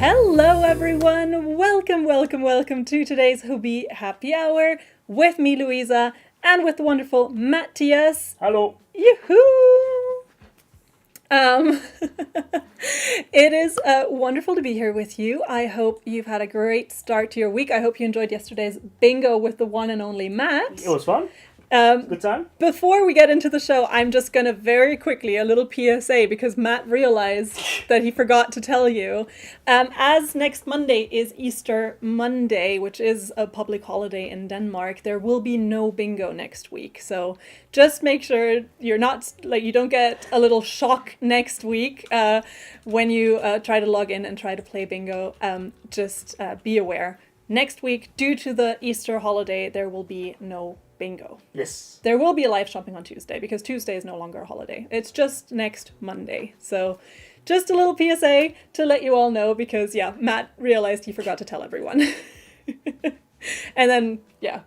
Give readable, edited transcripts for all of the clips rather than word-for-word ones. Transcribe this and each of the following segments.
Hello everyone, welcome to today's Hobbii Happy Hour with me Louisa and with the wonderful Matthias. Hello. Yoo-hoo! It is wonderful to be here with you. I hope you've had a great start to your week. I hope you enjoyed yesterday's bingo with the one and only Matt. It was fun. Good time. Before we get into the show, I'm just going to very quickly, a little PSA, because Matt realized that he forgot to tell you. As next Monday is Easter Monday, which is a public holiday in Denmark, there will be no bingo next week. So just make sure you're not, you don't get a little shock next week when you try to log in and try to play bingo. Just be aware. Next week, due to the Easter holiday, there will be no bingo. Yes. There will be a live shopping on Tuesday because Tuesday is no longer a holiday. It's just next Monday. So just a little PSA to let you all know because, yeah, Matt realized he forgot to tell everyone. And then, yeah,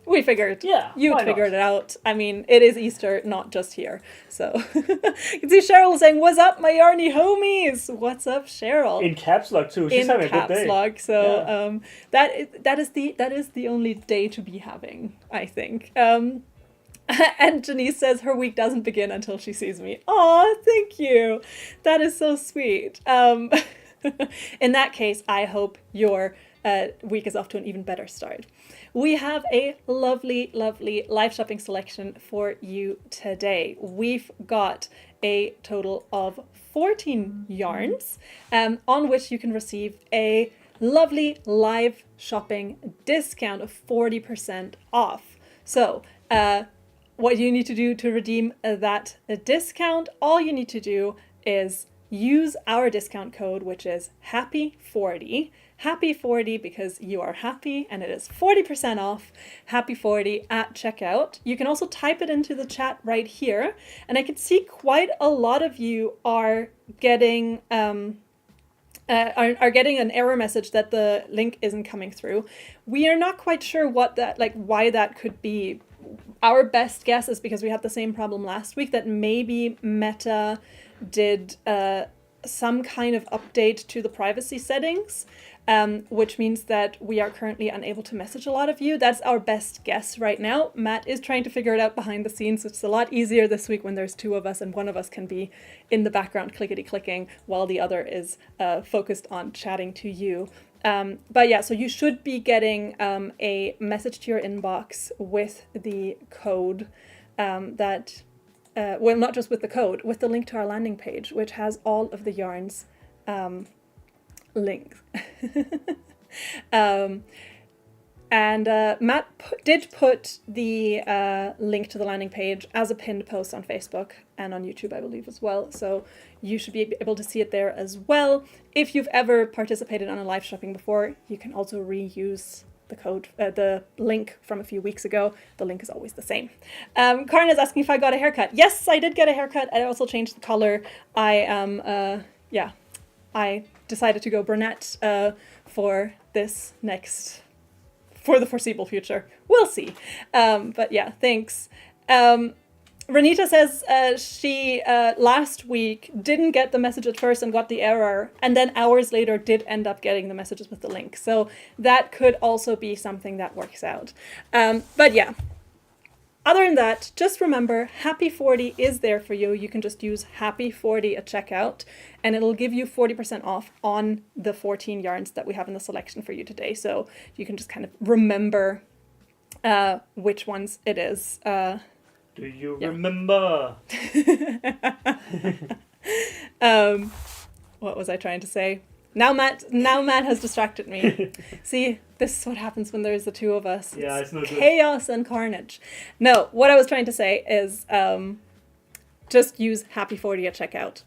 we figured you'd figured it out. I mean, it is Easter, not just here. So you can see Cheryl saying, "What's up, my yarny homies?" What's up, Cheryl? In caps lock too. She's having a good day. In caps lock. So that is the only day to be having, I think. And Janice says her week doesn't begin until she sees me. Aw, thank you. That is so sweet. In that case, I hope your week is off to an even better start. We have a lovely live shopping selection for you today. We've got a total of 14 yarns on which you can receive a lovely live shopping discount of 40% off. So what you need to do to redeem that discount, all you need to do is use our discount code, which is HAPPY40. HAPPY40 because you are happy and it is 40% off. HAPPY40 at checkout. You can also type it into the chat right here. And I can see quite a lot of you are getting are getting an error message that the link isn't coming through. We are not quite sure what that, why that could be. Our best guess is because we had the same problem last week that maybe Meta did some kind of update to the privacy settings, which means that we are currently unable to message a lot of you. That's our best guess right now. Matt is trying to figure it out behind the scenes. It's a lot easier this week when there's two of us and one of us can be in the background clickety-clicking while the other is focused on chatting to you. But yeah, so you should be getting a message to your inbox with the code well, not just with the code, with the link to our landing page, which has all of the yarns links. And Matt did put the link to the landing page as a pinned post on Facebook and on YouTube, I believe, as well. So you should be able to see it there as well. If you've ever participated on a live shopping before, you can also reuse the code, the link from a few weeks ago. The link is always the same. Karin is asking if I got a haircut. Yes, I did get a haircut. I also changed the color. I decided to go brunette for the foreseeable future. We'll see. But yeah, thanks. Renita says she last week didn't get the message at first and got the error, and then hours later did end up getting the messages with the link. So that could also be something that works out. But yeah, other than that, just remember HAPPY40 is there for you. You can just use HAPPY40 at checkout, and it'll give you 40% off on the 14 yarns that we have in the selection for you today. So you can just kind of remember which ones it is. Do you remember? What was I trying to say? Now Matt has distracted me. See, this is what happens when there's the two of us. Yeah, it's no good. Chaos and carnage. No, what I was trying to say is just use HAPPY40 at checkout.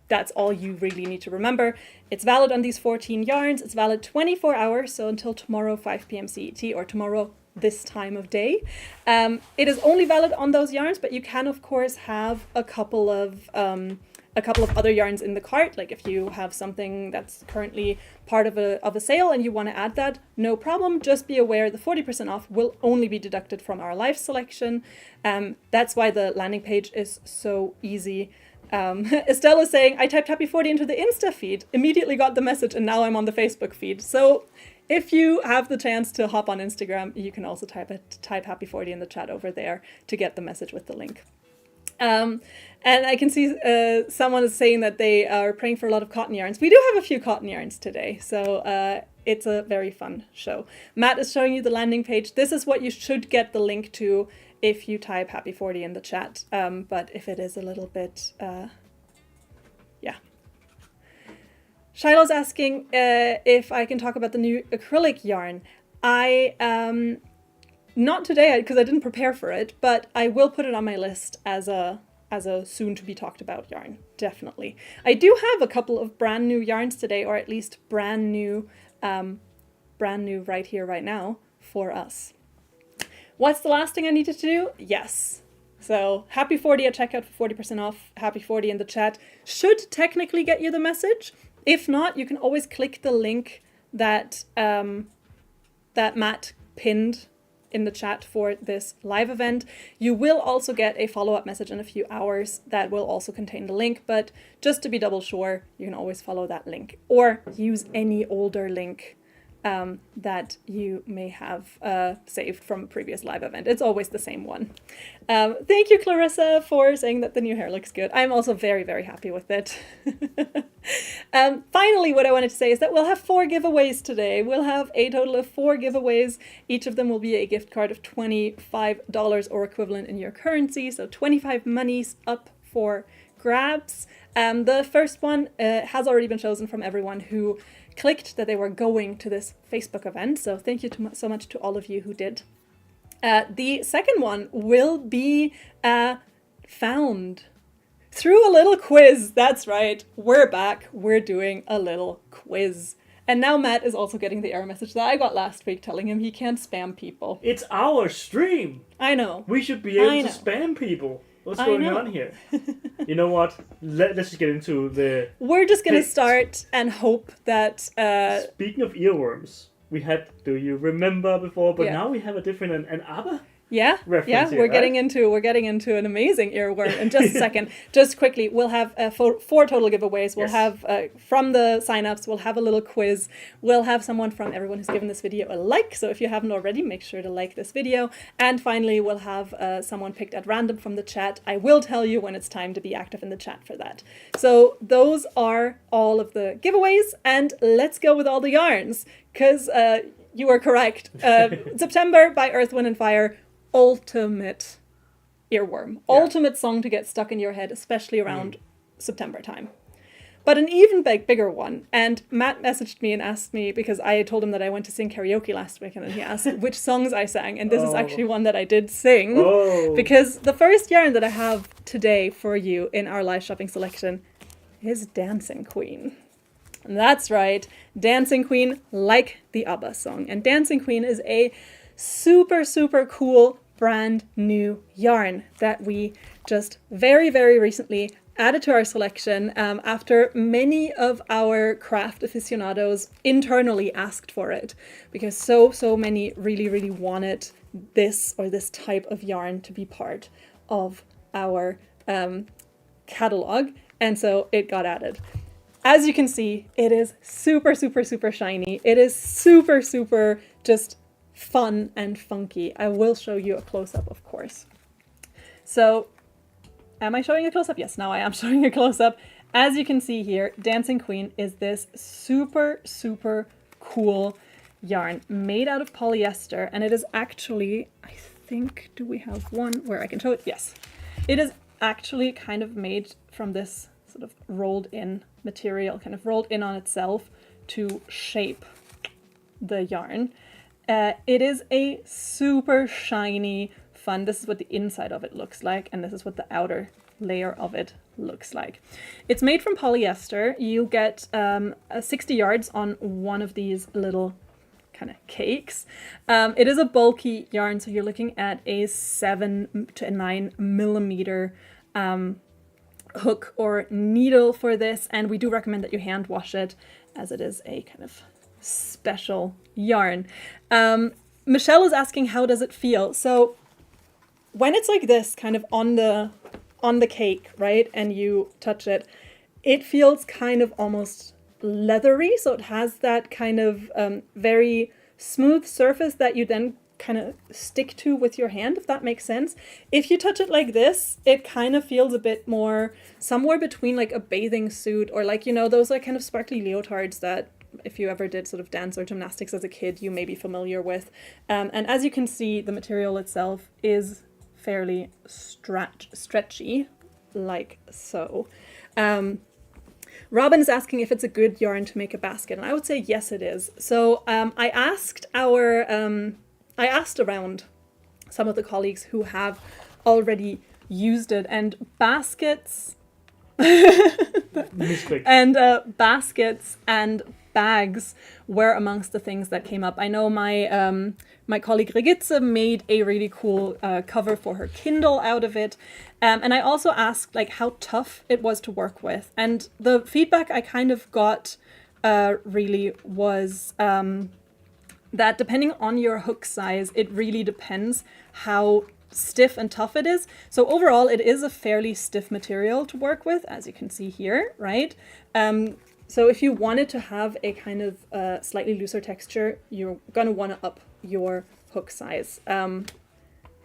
That's all you really need to remember. It's valid on these 14 yarns. It's valid 24 hours, so until tomorrow 5 p.m. CET or tomorrow this time of day. It is only valid on those yarns, but you can of course have a couple of other yarns in the cart. Like if you have something that's currently part of a sale and you want to add that, no problem. Just be aware the 40% off will only be deducted from our live selection. That's why the landing page is so easy Estelle is saying, I typed Happy 40 into the Insta feed, immediately got the message, and now I'm on the Facebook feed. So if you have the chance to hop on Instagram, you can also type Happy 40 in the chat over there to get the message with the link. And I can see someone is saying that they are praying for a lot of cotton yarns. We do have a few cotton yarns today, so it's a very fun show. Matt is showing you the landing page. This is what you should get the link to if you type Happy 40 in the chat. But if it is a little bit, yeah. Shiloh's asking if I can talk about the new acrylic yarn. Not today because I didn't prepare for it, but I will put it on my list as a soon to be talked about yarn, definitely. I do have a couple of brand new yarns today, or at least brand new right here, right now for us. What's the last thing I needed to do? Yes. So Happy 40 at checkout for 40% off. Happy 40 in the chat should technically get you the message. If not, you can always click the link that that Matt pinned in the chat for this live event. You will also get a follow-up message in a few hours that will also contain the link, but just to be double sure, you can always follow that link or use any older link that you may have saved from a previous live event. It's always the same one. Thank you, Clarissa, for saying that the new hair looks good. I'm also very, very happy with it. Finally, what I wanted to say is that we'll have 4 giveaways today. We'll have a total of 4 giveaways. Each of them will be a gift card of $25 or equivalent in your currency, so 25 monies up for grabs. The first one has already been chosen from everyone who clicked that they were going to this Facebook event, so thank you so much to all of you who did. The second one will be found through a little quiz. That's right, we're back, we're doing a little quiz. And now Matt is also getting the error message that I got last week telling him he can't spam people. It's our stream! I know. We should be able to spam people. What's going on here? You know what? Let's just get into the... We're just going to start and hope that... Speaking of earworms, we had Do You Remember before, but now we have a different... An ABBA reference here, we're getting into an amazing earworm in just a second. Just quickly, we'll have 4 total giveaways. We'll have from the signups, we'll have a little quiz. We'll have someone from everyone who's given this video a like. So if you haven't already, make sure to like this video. And finally, we'll have someone picked at random from the chat. I will tell you when it's time to be active in the chat for that. So those are all of the giveaways, and let's go with all the yarns, because you are correct. September by Earth, Wind and Fire. Ultimate earworm. Ultimate song to get stuck in your head, especially around September time. But an even bigger one, and Matt messaged me and asked me, because I told him that I went to sing karaoke last week, and then he asked which songs I sang, and this is actually one that I did sing, because the first yarn that I have today for you in our live shopping selection is Dancing Queen. And that's right, Dancing Queen, like the ABBA song. And Dancing Queen is a super, super cool brand new yarn that we just very, very recently added to our selection after many of our craft aficionados internally asked for it, because so many really wanted this or this type of yarn to be part of our catalog, and so it got added. As you can see, it is super shiny. It is super just fun and funky. I will show you a close-up, of course. So, am I showing a close-up? Yes, now I am showing a close-up. As you can see here, Dancing Queen is this super cool yarn made out of polyester, and it is actually, I think, do we have one where I can show it? Yes. It is actually kind of made from this sort of rolled in material, kind of rolled in on itself to shape the yarn. It is a super shiny, fun, this is what the inside of it looks like, and this is what the outer layer of it looks like. It's made from polyester. You get 60 yards on one of these little kind of cakes. It is a bulky yarn, so you're looking at a 7 to 9 millimeter hook or needle for this, and we do recommend that you hand wash it, as it is a kind of special yarn. Michelle is asking, how does it feel? So when it's like this, kind of on the on the cake, right, and you touch it, it feels kind of almost leathery. So it has that kind of very smooth surface that you then kind of stick to with your hand, if that makes sense. If you touch it like this, it kind of feels a bit more somewhere between like a bathing suit or like, you know, those like kind of sparkly leotards that if you ever did sort of dance or gymnastics as a kid, you may be familiar with. And as you can see, the material itself is fairly stretchy, like so. Robin is asking if it's a good yarn to make a basket, and I would say yes, it is. So I asked around some of the colleagues who have already used it, and baskets baskets and bags were amongst the things that came up. I know my my colleague Regitze made a really cool cover for her Kindle out of it. And I also asked like how tough it was to work with. And the feedback I kind of got really was that depending on your hook size, it really depends how stiff and tough it is. So overall, it is a fairly stiff material to work with, as you can see here, right? So if you wanted to have a kind of slightly looser texture, you're going to want to up your hook size.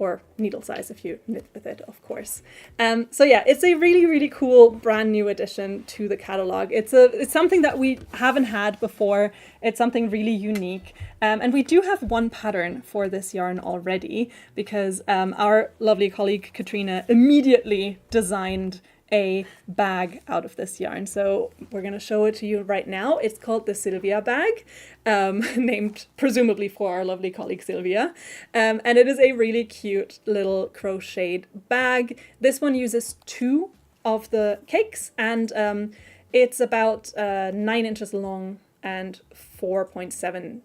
Or needle size if you knit with it, of course. So yeah, it's a really, really cool brand new addition to the catalog. It's something that we haven't had before. It's something really unique. And we do have one pattern for this yarn already because our lovely colleague Katrina immediately designed a bag out of this yarn. So we're going to show it to you right now. It's called the Sylvia bag, named presumably for our lovely colleague Sylvia. And it is a really cute little crocheted bag. This one uses 2 of the cakes, and it's about 9 inches long and 4.7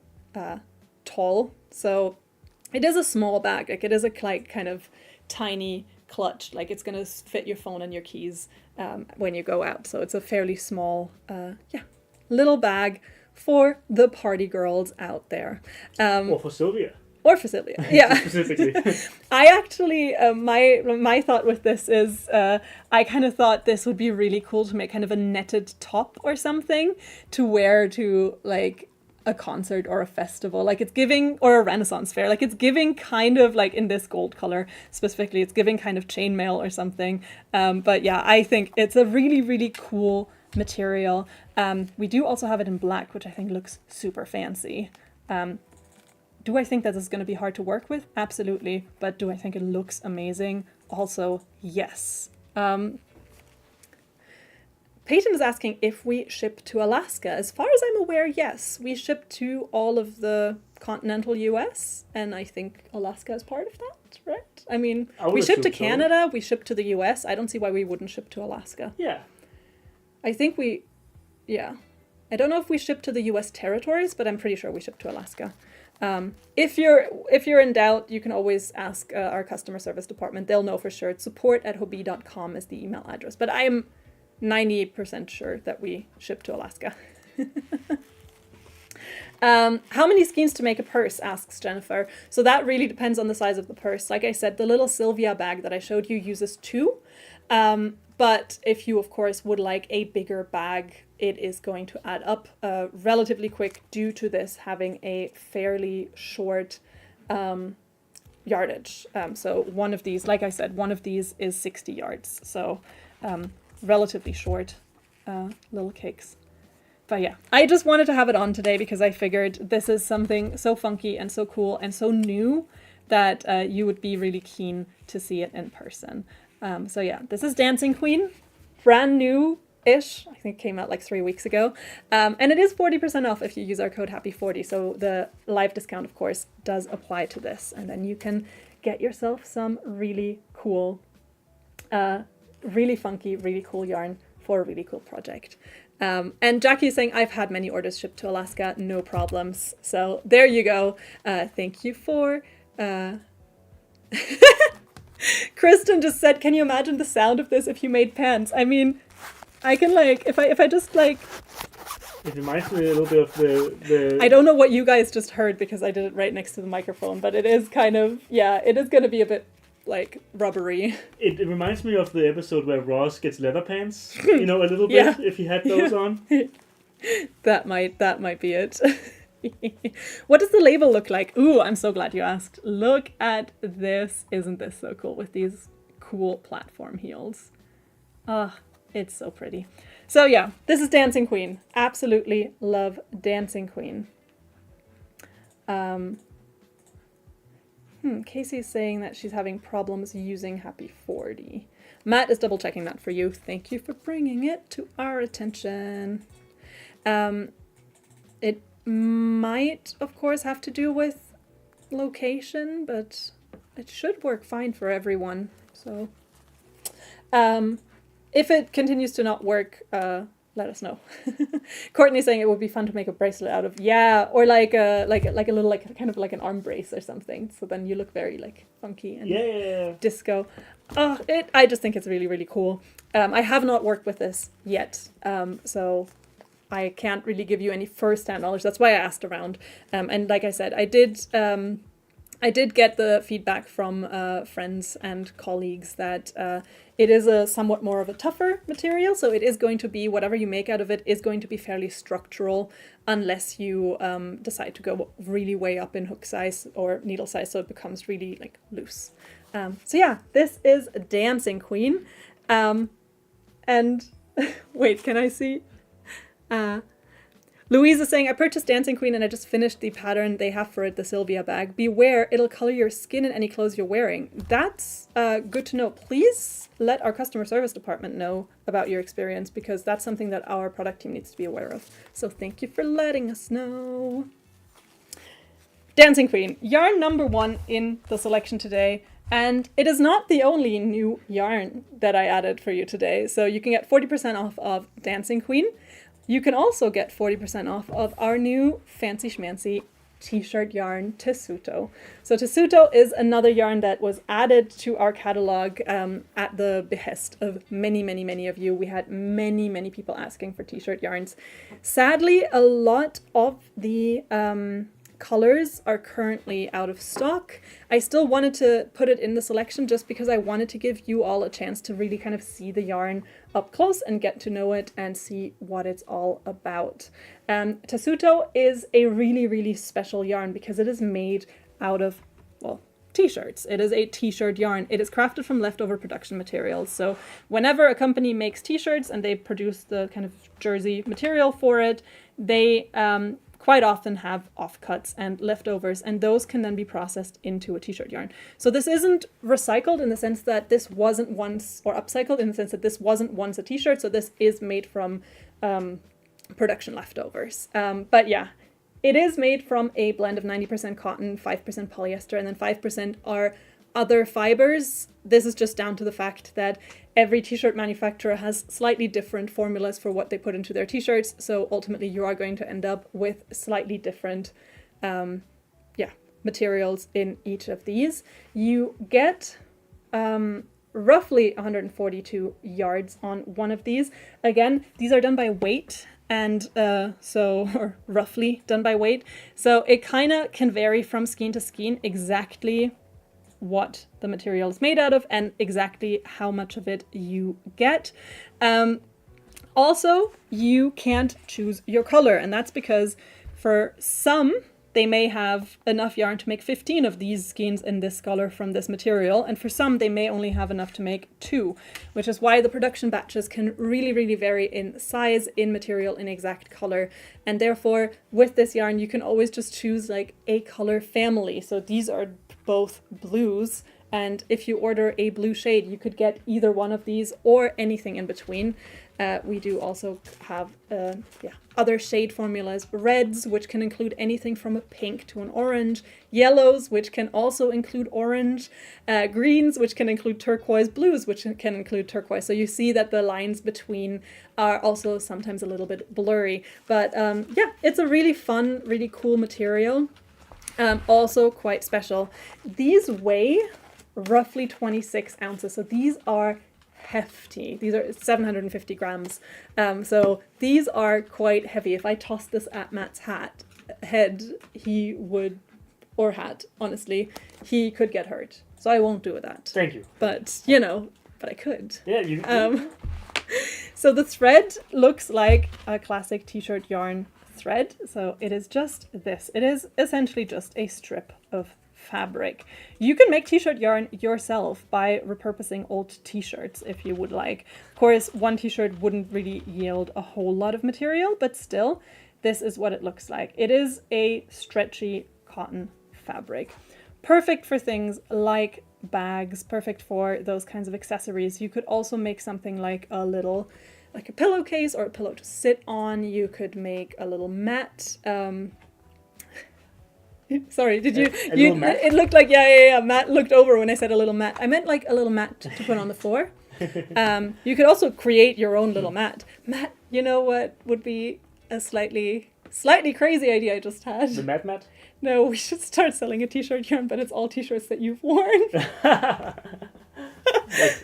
tall. So it is a small bag. Like it is a kind of tiny clutch, like it's gonna fit your phone and your keys when you go out. So it's a fairly small little bag for the party girls out there, or for Sylvia, yeah. Specifically. I actually my thought with this is I kind of thought this would be really cool to make kind of a netted top or something to wear to like a concert or a festival, like it's giving, or a Renaissance fair, like it's giving kind of like in this gold color specifically, it's giving kind of chainmail or something. But yeah, I think it's a really, really cool material. We do also have it in black, which I think looks super fancy. Do I think that this is going to be hard to work with? Absolutely. But do I think it looks amazing? Also, yes. Peyton is asking if we ship to Alaska. As far as I'm aware, yes. We ship to all of the continental US, and I think Alaska is part of that, right? I mean, we ship to Canada, we ship to the US. I don't see why we wouldn't ship to Alaska. Yeah. I think I don't know if we ship to the US territories, but I'm pretty sure we ship to Alaska. If you're in doubt, you can always ask our customer service department. They'll know for sure. It's support@hobbii.com is the email address. But I am 98% sure that we ship to Alaska. How many skeins to make a purse, asks Jennifer. So that really depends on the size of the purse. Like I said, the little Sylvia bag that I showed you uses 2. But if you, of course, would like a bigger bag, it is going to add up relatively quick due to this having a fairly short yardage. So one of these, like I said, one of these is 60 yards. So relatively short little cakes. But yeah, I just wanted to have it on today because I figured this is something so funky and so cool and so new that you would be really keen to see it in person. So yeah, this is Dancing Queen, brand new-ish. I think it came out like 3 weeks ago. And it is 40% off if you use our code HAPPY40. So the live discount, of course, does apply to this. And then you can get yourself some really cool, really funky, really cool yarn for a really cool project. And Jackie is saying, I've had many orders shipped to Alaska, no problems. So there you go. Thank you for... Kristen just said, can you imagine the sound of this if you made pants? I mean, I can like, if I just like... It reminds me a little bit of the... I don't know what you guys just heard because I did it right next to the microphone, but it is kind of, yeah, it is going to be a bit like rubbery. It reminds me of the episode where Ross gets leather pants, a little bit, if he had those on. That might be it. What does the label look like? Ooh, I'm so glad you asked. Look at this. Isn't this so cool with these cool platform heels? It's so pretty. So yeah, this is Dancing Queen. Absolutely love Dancing Queen. Casey's saying that she's having problems using Happy 40. Matt is double checking that for you. Thank you for bringing it to our attention. It might, of course, have to do with location, but it should work fine for everyone. So, if it continues to not work, let us know. Courtney's saying it would be fun to make a bracelet out of, or like a little kind of like an arm brace or something. So then you look very like funky and disco. I just think it's really, really cool. I have not worked with this yet, so I can't really give you any first-hand knowledge. That's why I asked around. And like I said, I did get the feedback from friends and colleagues that it is a somewhat more of a tougher material. So it is going to be, whatever you make out of it is going to be fairly structural unless you decide to go really way up in hook size or needle size. So it becomes really like loose. So yeah, this is Dancing Queen. And wait, can I see? Louise is saying, I purchased Dancing Queen and I just finished the pattern they have for it, the Sylvia bag. Beware, it'll color your skin in any clothes you're wearing. That's good to know. Please let our customer service department know about your experience, because that's something that our product team needs to be aware of. So thank you for letting us know. Dancing Queen, yarn number 1 in the selection today. And it is not the only new yarn that I added for you today. So you can get 40% off of Dancing Queen. You can also get 40% off of our new fancy schmancy t-shirt yarn, Tasuto. So Tasuto is another yarn that was added to our catalog at the behest of many, many, many of you. We had many, many people asking for t-shirt yarns. Sadly, a lot of the colors are currently out of stock. I still wanted to put it in the selection just because I wanted to give you all a chance to really kind of see the yarn up close and get to know it and see what it's all about. Tasuto is a really, really special yarn because it is made out of, well, t-shirts. It is a t-shirt yarn. It is crafted from leftover production materials. So whenever a company makes t-shirts and they produce the kind of jersey material for it, they quite often have offcuts and leftovers, and those can then be processed into a t-shirt yarn. So this isn't recycled in the sense that this wasn't once, or upcycled in the sense that this wasn't once a t-shirt, so this is made from production leftovers. But yeah, it is made from a blend of 90% cotton, 5% polyester, and then 5% are other fibers. This is just down to the fact that every t-shirt manufacturer has slightly different formulas for what they put into their t-shirts. So ultimately you are going to end up with slightly different materials in each of these. You get roughly 142 yards on one of these. Again, these are done by weight, and or roughly done by weight. So it kind of can vary from skein to skein exactly what the material is made out of and exactly how much of it you get. Also, you can't choose your color, and that's because for some, they may have enough yarn to make 15 of these skeins in this color from this material, and for some, they may only have enough to make 2, which is why the production batches can really, really vary in size, in material, in exact color. And therefore, with this yarn, you can always just choose like a color family. So these are both blues, and if you order a blue shade, you could get either one of these or anything in between. We do also have other shade formulas, reds, which can include anything from a pink to an orange, yellows, which can also include orange, greens, which can include turquoise, blues, which can include turquoise. So you see that the lines between are also sometimes a little bit blurry. But it's a really fun, really cool material. Also quite special. These weigh roughly 26 ounces. So these are hefty. These are 750 grams. So these are quite heavy. If I tossed this at Matt's head, he would, or hat, honestly, he could get hurt. So I won't do that. Thank you. But, you know, but I could. Yeah, you... So the thread looks like a classic t-shirt yarn thread. So it is just this. It is essentially just a strip of fabric. You can make t-shirt yarn yourself by repurposing old t-shirts if you would like. Of course, one t-shirt wouldn't really yield a whole lot of material, but still, this is what it looks like. It is a stretchy cotton fabric. Perfect for things like bags, perfect for those kinds of accessories. You could also make something like a pillowcase or a pillow to sit on. You could make a little mat. Sorry, did you? It looked like Matt looked over when I said a little mat. I meant like a little mat to put on the floor. You could also create your own little mat. Matt, you know what would be a slightly crazy idea I just had? The mat? No, we should start selling a t-shirt yarn, but it's all t-shirts that you've worn.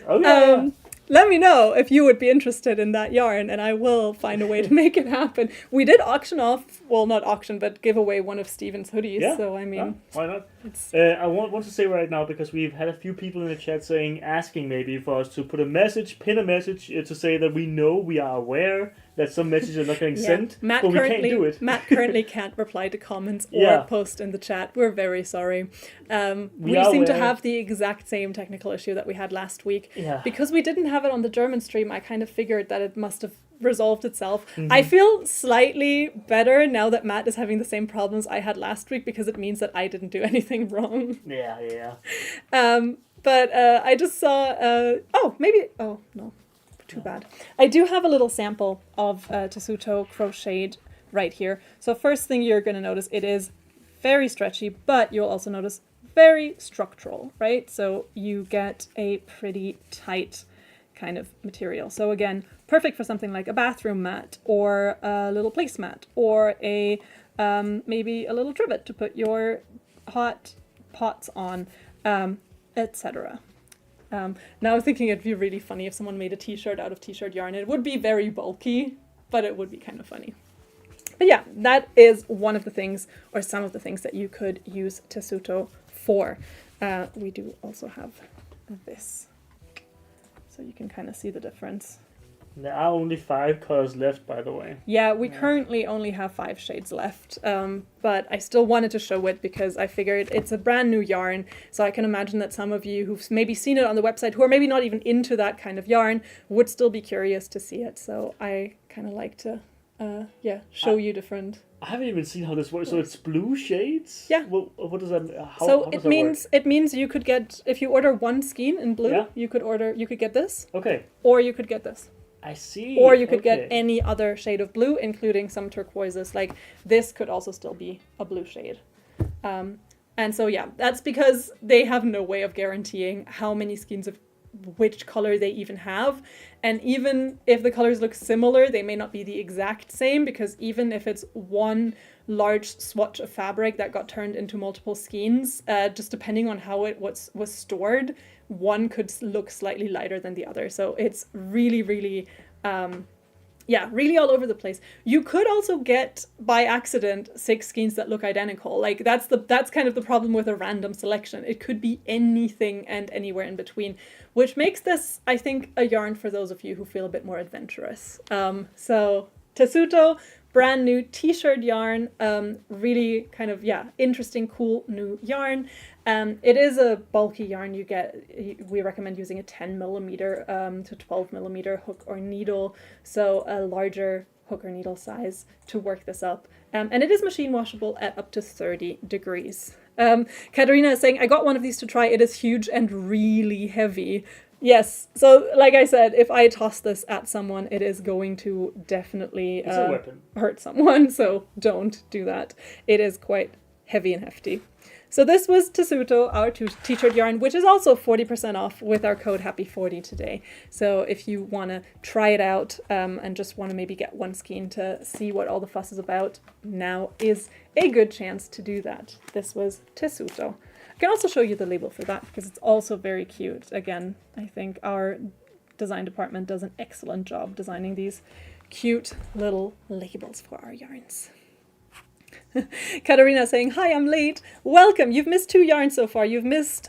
Okay. Let me know if you would be interested in that yarn, and I will find a way to make it happen. We did auction off, well, not auction, but give away one of Steven's hoodies. Yeah. So, I mean... why not? I want to say right now, because we've had a few people in the chat asking maybe for us to pin a message to say that we know, we are aware that some messages are not getting sent, but we can't do it. Matt currently can't reply to comments or post in the chat. We're very sorry. We seem to have the exact same technical issue that we had last week. Yeah. Because we didn't have it on the German stream, I kind of figured that it must have resolved itself. Mm-hmm. I feel slightly better now that Matt is having the same problems I had last week, because it means that I didn't do anything wrong. Yeah. But I just saw... Oh, no. Too bad. I do have a little sample of Tasuto crocheted right here. So first thing you're going to notice, it is very stretchy, but you'll also notice very structural, right? So you get a pretty tight kind of material. So again, perfect for something like a bathroom mat or a little placemat or a maybe a little trivet to put your hot pots on, etc. Now I'm thinking it'd be really funny if someone made a t-shirt out of t-shirt yarn. It would be very bulky, but it would be kind of funny. But yeah, that is one of the things, or some of the things that you could use Tasuto for. We do also have this, so you can kind of see the difference. There are only 5 colors left, by the way. Yeah, we currently only have 5 shades left, but I still wanted to show it because I figured it's a brand new yarn, so I can imagine that some of you who've maybe seen it on the website, who are maybe not even into that kind of yarn, would still be curious to see it. So I kind of like to, show you different. I haven't even seen how this works. So it's blue shades? Yeah. What does that? How it means you could get, if you order one skein in blue, you could get this. Okay. Or you could get this. I see. Or you could get any other shade of blue, including some turquoises. Like this could also still be a blue shade. And so, yeah, that's because they have no way of guaranteeing how many skeins of which color they even have. And even if the colors look similar, they may not be the exact same, because even if it's one large swatch of fabric that got turned into multiple skeins, just depending on how it was stored, one could look slightly lighter than the other. So it's really, really, really all over the place. You could also get, by accident, 6 skeins that look identical. Like that's kind of the problem with a random selection. It could be anything and anywhere in between, which makes this, I think, a yarn for those of you who feel a bit more adventurous. So Tasuto, brand new t-shirt yarn, really kind of, interesting, cool new yarn. It is a bulky yarn. We recommend using a 10 millimeter to 12 millimeter hook or needle, so a larger hook or needle size to work this up. And it is machine washable at up to 30 degrees. Katarina is saying, I got one of these to try. It is huge and really heavy. Yes, so like I said, if I toss this at someone, it is going to definitely hurt someone, so don't do that. It is quite heavy and hefty. So this was Tasuto, our t-shirt yarn, which is also 40% off with our code HAPPY40 today. So if you want to try it out and just want to maybe get one skein to see what all the fuss is about, now is a good chance to do that. This was Tasuto. I can also show you the label for that because it's also very cute. Again, I think our design department does an excellent job designing these cute little labels for our yarns. Katarina saying, hi, I'm late. Welcome. You've missed 2 yarns so far. You've missed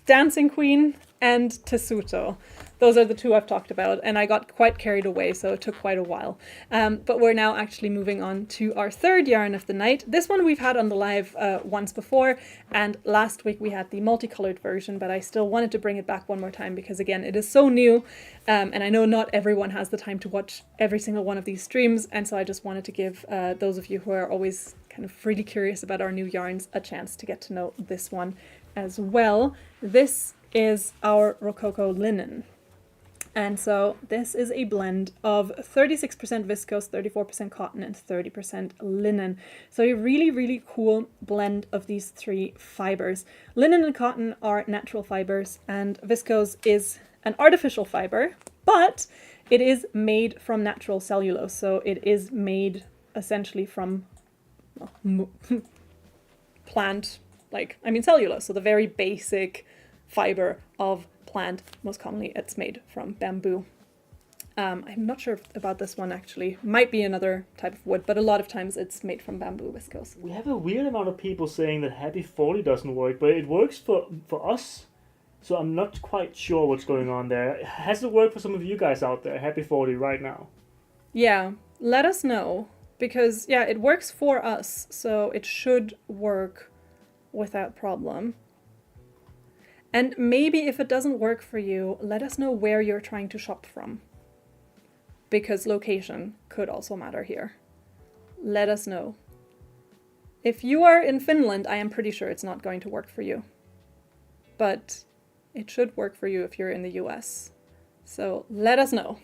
Dancing Queen and Tasuto. Those are the two I've talked about, and I got quite carried away, so it took quite a while. But we're now actually moving on to our third yarn of the night. This one we've had on the live once before, and last week we had the multicolored version, but I still wanted to bring it back one more time because, again, it is so new, and I know not everyone has the time to watch every single one of these streams, and so I just wanted to give those of you who are always kind of really curious about our new yarns a chance to get to know this one as well. This is our Rocoo Linen. And so this is a blend of 36% viscose, 34% cotton, and 30% linen. So a really, really cool blend of these three fibers. Linen and cotton are natural fibers, and viscose is an artificial fiber, but it is made from natural cellulose. So it is made essentially from plant, cellulose. So the very basic fiber of plant. Most commonly it's made from bamboo. I'm not sure about this one actually. Might be another type of wood, but a lot of times it's made from bamboo viscose. We have a weird amount of people saying that Happy 40 doesn't work, but it works for us. So I'm not quite sure what's going on there. Has it worked for some of you guys out there, Happy 40 right now? Yeah, let us know. Because, yeah, it works for us, so it should work without problem. And maybe if it doesn't work for you, let us know where you're trying to shop from. Because location could also matter here. Let us know. If you are in Finland, I am pretty sure it's not going to work for you. But it should work for you if you're in the US. So let us know.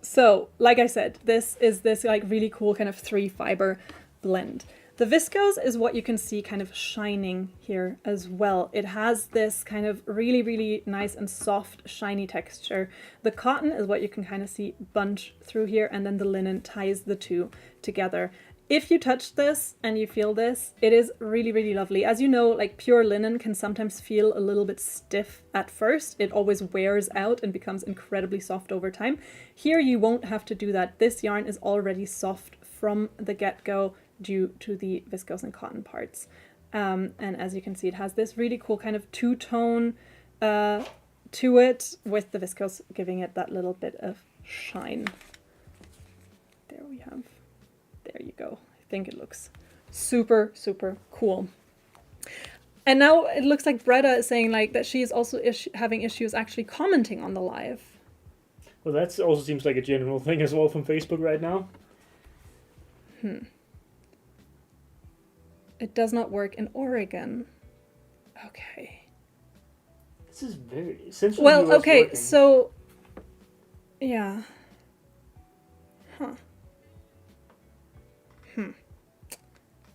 So, like I said, this is this really cool kind of 3-fiber blend. The viscose is what you can see kind of shining here as well. It has this kind of really, really nice and soft, shiny texture. The cotton is what you can kind of see bunch through here, and then the linen ties the two together. If you touch this and you feel this, it is really, really lovely. As you know, like pure linen can sometimes feel a little bit stiff at first. It always wears out and becomes incredibly soft over time. Here you won't have to do that. This yarn is already soft from the get-go due to the viscose and cotton parts. And as you can see, it has this really cool kind of two-tone to it, with the viscose giving it that little bit of shine. There we have. There you go. I think it looks super, super cool. And now it looks like Bretta is saying that she is also having issues actually commenting on the live. Well, that also seems like a general thing as well from Facebook right now. It does not work in Oregon. Okay. This is very essentially. Well, okay, working. So yeah. Huh.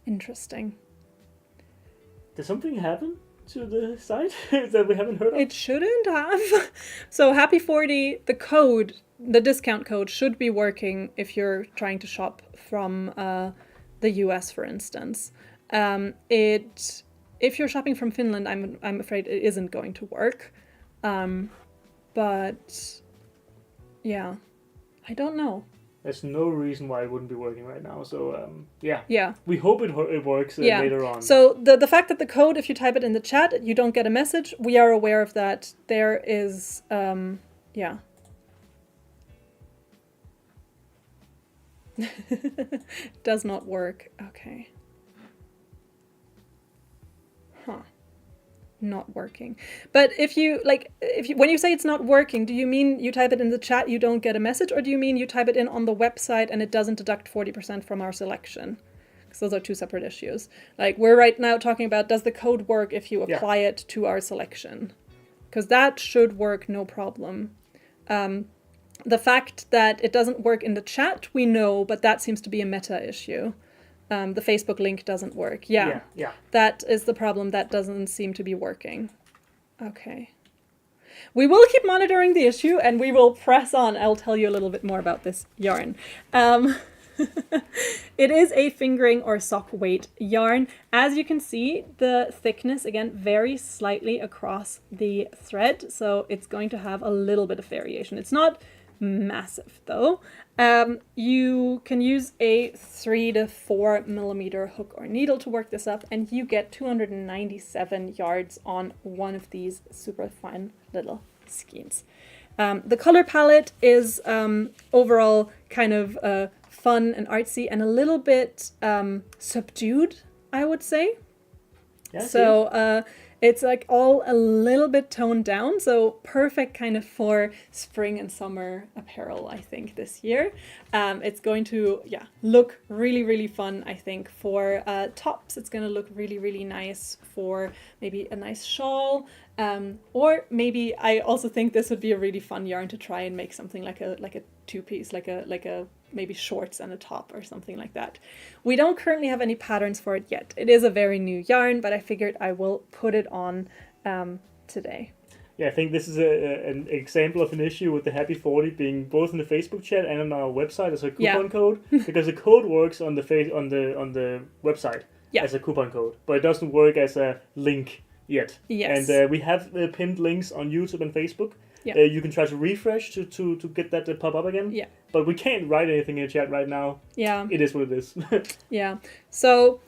Interesting. Did something happen to the site that we haven't heard of? It shouldn't have. So Happy 40, the discount code should be working if you're trying to shop from the US, for instance. If you're shopping from Finland, I'm afraid it isn't going to work. But yeah, I don't know. There's no reason why it wouldn't be working right now. So yeah. Yeah. We hope it works later on. So the fact that the code, if you type it in the chat, you don't get a message, we are aware of that. There is yeah. Does not work. Okay. Huh. Not working. But when you say it's not working, do you mean you type it in the chat, you don't get a message, or do you mean you type it in on the website and it doesn't deduct 40% from our selection? Because those are two separate issues. We're right now talking about, does the code work if you apply it to our selection? Because that should work no problem. The fact that it doesn't work in the chat, we know, but that seems to be a meta issue. The Facebook link doesn't work. Yeah. That is the problem. That doesn't seem to be working. Okay. We will keep monitoring the issue and we will press on. I'll tell you a little bit more about this yarn. It is a fingering or sock weight yarn. As you can see, the thickness, again, varies slightly across the thread. So it's going to have a little bit of variation. It's not massive though. You can use a 3 to 4 millimeter hook or needle to work this up, and you get 297 yards on one of these super fun little skeins. The color palette is overall kind of fun and artsy and a little bit subdued, I would say. Yeah, so it's like all a little bit toned down, so perfect kind of for spring and summer apparel, I think, this year. It's going to, look really, really fun, I think, for tops. It's going to look really, really nice for maybe a nice shawl. Or maybe I also think this would be a really fun yarn to try and make something like a two-piece, like a maybe shorts and a top or something like that. We don't currently have any patterns for it yet. It is a very new yarn, but I figured I will put it on today. Yeah, I think this is an example of an issue with the Happy 40 being both in the Facebook chat and on our website as a coupon code, because the code works on the website as a coupon code, but it doesn't work as a link yet. Yes. And we have pinned links on YouTube and Facebook. Yeah. You can try to refresh to get that to pop up again. Yeah. But we can't write anything in the chat right now. Yeah. It is what it is. Yeah. So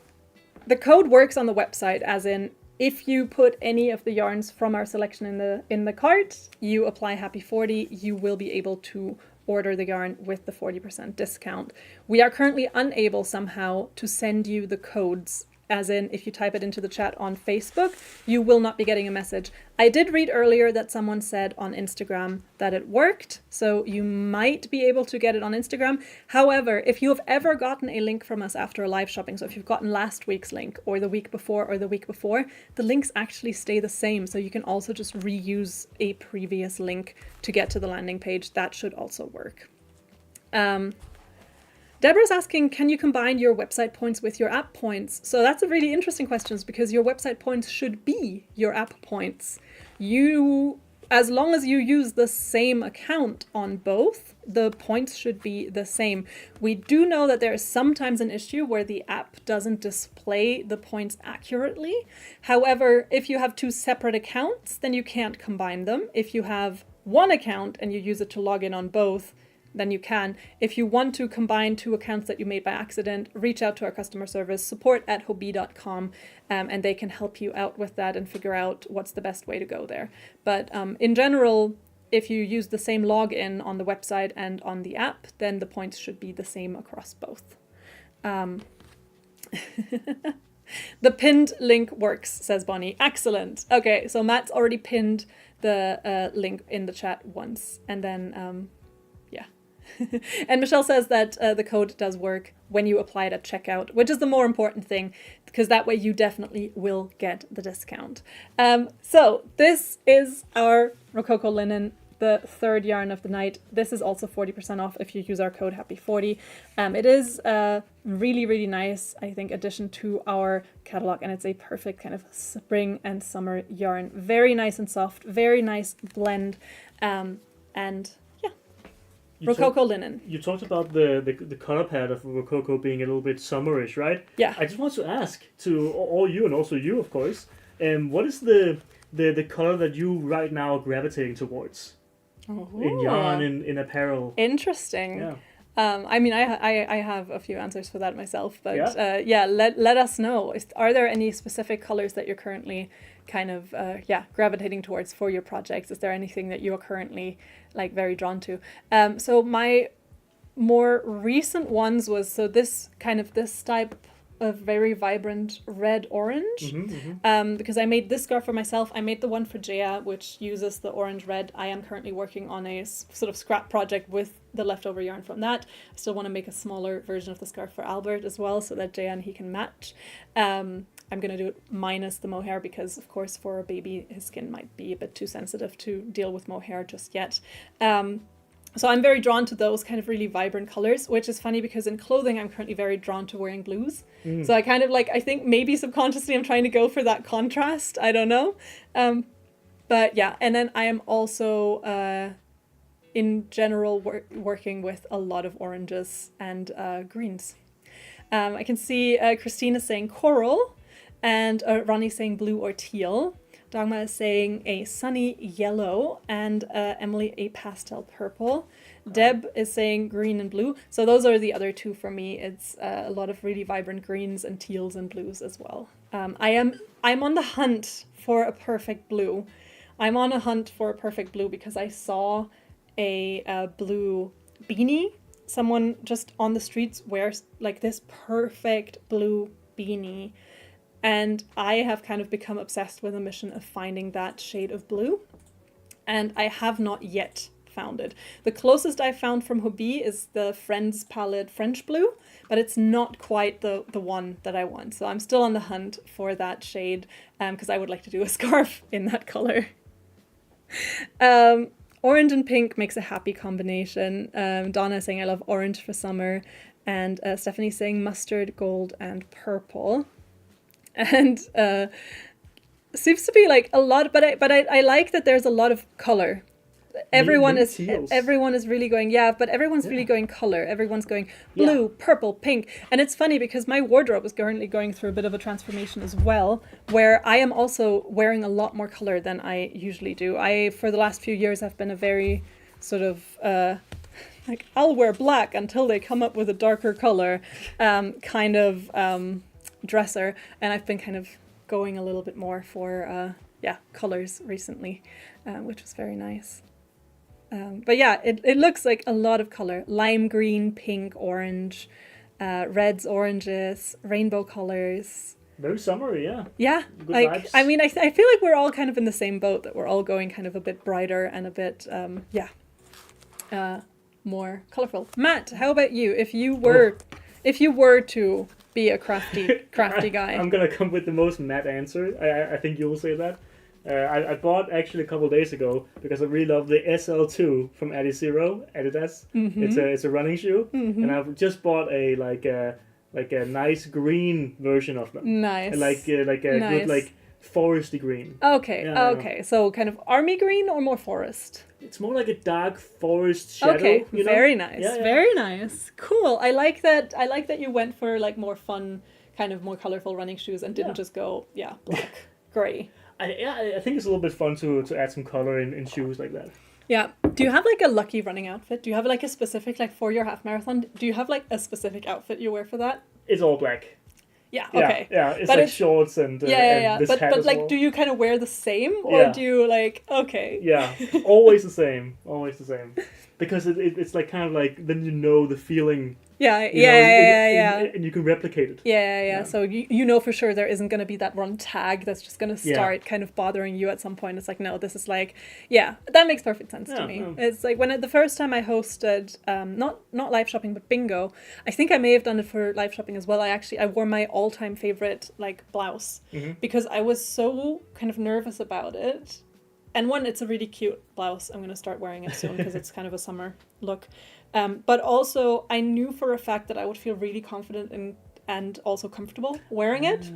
the code works on the website, as in if you put any of the yarns from our selection in the cart, you apply Happy 40, you will be able to order the yarn with the 40% discount. We are currently unable somehow to send you the codes, as in if you type it into the chat on Facebook, you will not be getting a message. I did read earlier that someone said on Instagram that it worked, so you might be able to get it on Instagram. However, if you have ever gotten a link from us after a live shopping, so if you've gotten last week's link or the week before, the links actually stay the same. So you can also just reuse a previous link to get to the landing page. That should also work. Deborah's asking, can you combine your website points with your app points? So that's a really interesting question, because your website points should be your app points. As long as you use the same account on both, the points should be the same. We do know that there is sometimes an issue where the app doesn't display the points accurately. However, if you have two separate accounts, then you can't combine them. If you have one account and you use it to log in on both, then you can. If you want to combine two accounts that you made by accident, reach out to our customer service, support@hobbii.com, and they can help you out with that and figure out what's the best way to go there. But in general, if you use the same login on the website and on the app, then the points should be the same across both. The pinned link works, says Bonnie. Excellent. Okay, so Matt's already pinned the link in the chat once, and then and Michelle says that the code does work when you apply it at checkout, which is the more important thing, because that way you definitely will get the discount. So this is our Rococo Linen, the third yarn of the night. This is also 40% off if you use our code Happy40. It is a really, really nice, I think, addition to our catalog, and it's a perfect kind of spring and summer yarn. Very nice and soft, very nice blend, and Rococo Linen. You talked about the color palette of Rococo being a little bit summerish, right? Yeah. I just want to ask to all you, and also you, of course, what is the color that you right now are gravitating towards in yarn, in apparel? Interesting. Yeah. I mean, I have a few answers for that myself, but let us know. Are there any specific colors that you're currently kind of gravitating towards for your projects? Is there anything that you are currently like very drawn to? So my more recent ones was this type of very vibrant red orange, because I made this scarf for myself. I made the one for Jaya, which uses the orange red. I am currently working on a sort of scrap project with the leftover yarn from that. I still want to make a smaller version of the scarf for Albert as well, so that Jaya and he can match. I'm going to do it minus the mohair because, of course, for a baby, his skin might be a bit too sensitive to deal with mohair just yet. So I'm very drawn to those kind of really vibrant colors, which is funny because in clothing, I'm currently very drawn to wearing blues. So I kind of I think maybe subconsciously I'm trying to go for that contrast. I don't know. But yeah, and then I am also, in general, working with a lot of oranges and greens. I can see Christina saying coral and Ronnie saying blue or teal. Dagmar is saying a sunny yellow, and Emily a pastel purple. Deb is saying green and blue. So those are the other two for me. It's a lot of really vibrant greens and teals and blues as well. I'm on the hunt for a perfect blue. I'm on a hunt for a perfect blue because I saw a blue beanie. Someone just on the streets wears like this perfect blue beanie. And I have kind of become obsessed with the mission of finding that shade of blue. And I have not yet found it. The closest I found from Hobbii is the Friends palette French blue, but it's not quite the one that I want. So I'm still on the hunt for that shade because I would like to do a scarf in that color. Orange and pink makes a happy combination. Donna is saying I love orange for summer. And Stephanie saying mustard, gold, and purple. And seems to be like a lot, but I like that there's a lot of color. Everyone is really going, but everyone's really going color. Everyone's going blue, purple, pink. And it's funny because my wardrobe is currently going through a bit of a transformation as well, where I am also wearing a lot more color than I usually do. For the last few years, I've been a very sort of like I'll wear black until they come up with a darker color kind of dresser, and I've been kind of going a little bit more for colors recently, which was very nice. But yeah, it looks like a lot of color: lime green, pink, orange, reds, oranges, rainbow colors. Very summery, yeah. Yeah, good like vibes. I mean, I feel like we're all kind of in the same boat, that we're all going kind of a bit brighter and a bit more colorful. Matt, how about you? If you were to be a crafty guy. I'm gonna come with the most Matt answer. I think you'll say that. I bought actually a couple days ago because I really love the SL2 from Adidas. Mm-hmm. It's a running shoe, and I've just bought a nice green version of them. Nice. Like a good like foresty green. Okay. Yeah, okay. So kind of army green or more forest? It's more like a dark forest shadow. Okay. You know? Very nice. Yeah. Very nice. Cool. I like that you went for like more fun, kind of more colorful running shoes and didn't just go black, gray. I think it's a little bit fun to add some color in shoes like that. Yeah. Do you have like a lucky running outfit? Do you have like a specific, like for your half marathon, do you have like a specific outfit you wear for that? It's all black. Yeah, okay. Yeah, it's but like shorts and and this hat but as like, well. do you kind of wear the same, or do you like, okay? Yeah, always the same. Because it's like kind of like, then you know the feeling. Yeah. And you can replicate it. Yeah. So you know for sure there isn't going to be that one tag that's just going to start kind of bothering you at some point. It's like, no, this is like, that makes perfect sense to me. Yeah. It's like the first time I hosted, not live shopping, but bingo, I think I may have done it for live shopping as well. I wore my all-time favorite like blouse because I was so kind of nervous about it. And one, it's a really cute blouse. I'm going to start wearing it soon because it's kind of a summer look. But also, I knew for a fact that I would feel really confident and also comfortable wearing it.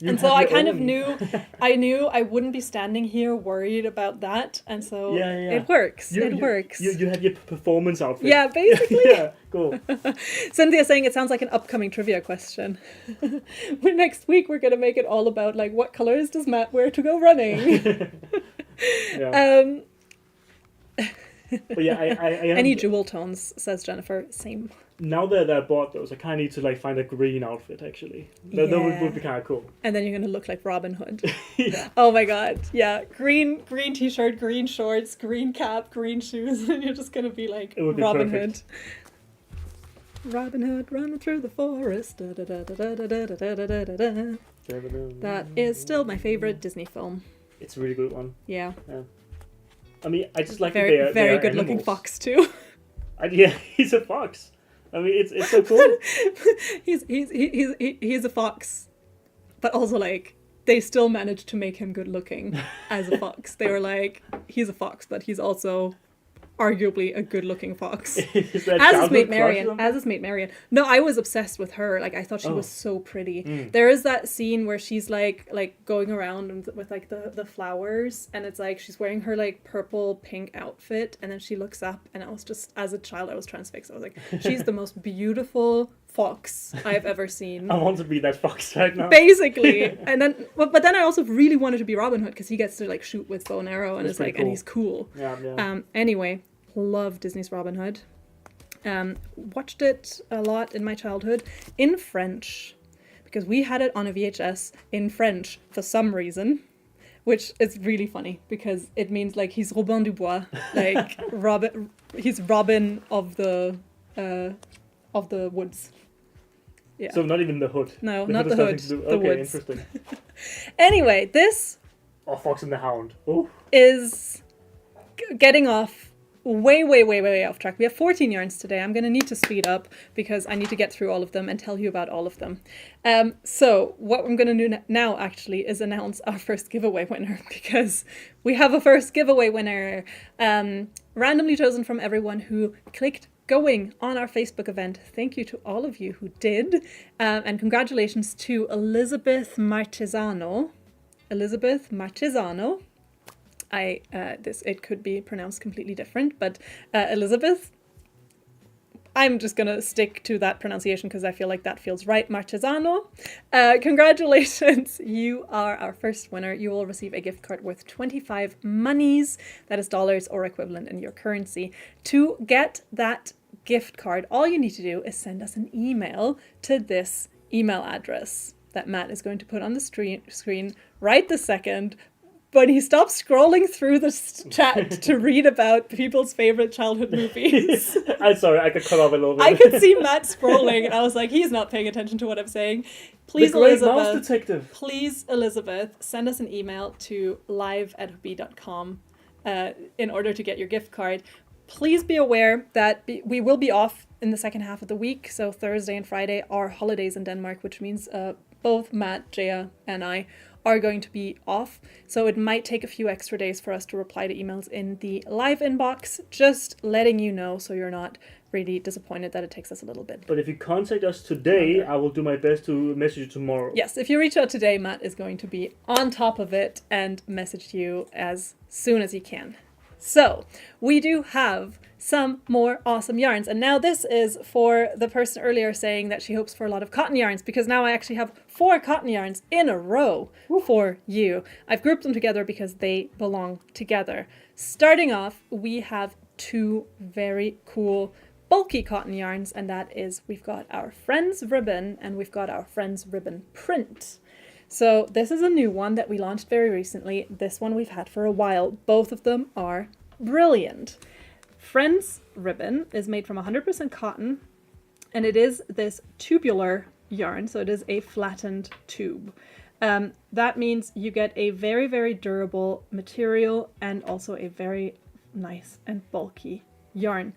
And so I kind of knew, I knew I wouldn't be standing here worried about that. And so it works. It works. You have your performance outfit. Yeah, basically. Yeah, cool. Cynthia saying it sounds like an upcoming trivia question. Next week, we're going to make it all about like, what colors does Matt wear to go running? But yeah, I any jewel tones, says Jennifer. Same. Now that I bought those, I kind of need to like find a green outfit actually. That would be kind of cool. And then you're gonna look like Robin Hood. Yeah. Oh my god. Yeah. Green t-shirt, green shorts, green cap, green shoes, and you're just gonna be like Robin Hood. Robin Hood running through the forest. Da, da, da, da, da, da, da, da, da, da. That is still my favorite Disney film. It's a really good one. Yeah. I mean, I just like very good looking fox too. He's a fox. I mean, it's so cool. he's a fox, but also like they still managed to make him good looking as a fox. They were like, he's a fox, but he's also arguably a good-looking fox. As is mate Marion. No, I was obsessed with her. Like, I thought she was so pretty. There is that scene where she's like going around with like the flowers, and it's like she's wearing her like purple pink outfit, and then she looks up, and I was just, as a child, I was transfixed. I was like, she's the most beautiful fox I've ever seen. I want to be that fox right now. Basically. And then, but then I also really wanted to be Robin Hood because he gets to like shoot with bow and arrow and it's like, cool. And he's cool. Yeah. Anyway, love Disney's Robin Hood. Watched it a lot in my childhood in French because we had it on a VHS in French for some reason, which is really funny because it means like he's Robin du Bois, like he's Robin of the woods. Yeah. So not even the hood. No, the not hood the hood. The okay, woods. Interesting. Anyway, this Fox and the Hound. Oh. Is getting off way off track. We have 14 yarns today. I'm going to need to speed up because I need to get through all of them and tell you about all of them. So what I'm going to do now actually is announce our first giveaway winner because we have a first giveaway winner randomly chosen from everyone who clicked going on our Facebook event. Thank you to all of you who did. And congratulations to Elizabeth Martizano. It could be pronounced completely different, but Elizabeth, I'm just going to stick to that pronunciation because I feel like that feels right. Martizano. Congratulations. You are our first winner. You will receive a gift card worth 25 monies. That is dollars or equivalent in your currency. To get that gift card, all you need to do is send us an email to this email address that Matt is going to put on the screen right this second. But he stopped scrolling through the chat to read about people's favorite childhood movies. I'm sorry, I got cut off a little bit. I could see Matt scrolling, and I was like, he's not paying attention to what I'm saying. Please, Elizabeth, send us an email to live@hobbii.com in order to get your gift card. Please be aware that we will be off in the second half of the week. So Thursday and Friday are holidays in Denmark, which means both Matt, Jaya, and I are going to be off. So it might take a few extra days for us to reply to emails in the live inbox. Just letting you know so you're not really disappointed that it takes us a little bit. But if you contact us today, I will do my best to message you tomorrow. Yes, if you reach out today, Matt is going to be on top of it and message you as soon as he can. So we do have some more awesome yarns. And now this is for the person earlier saying that she hopes for a lot of cotton yarns, because now I actually have 4 cotton yarns in a row for you. I've grouped them together because they belong together. Starting off, we have 2 very cool bulky cotton yarns, and that is we've got our Friends ribbon and we've got our Friends ribbon print. So this is a new one that we launched very recently. This one we've had for a while. Both of them are brilliant. Friends ribbon is made from 100% cotton, and it is this tubular yarn, so it is a flattened tube. That means you get a very, very durable material and also a very nice and bulky yarn.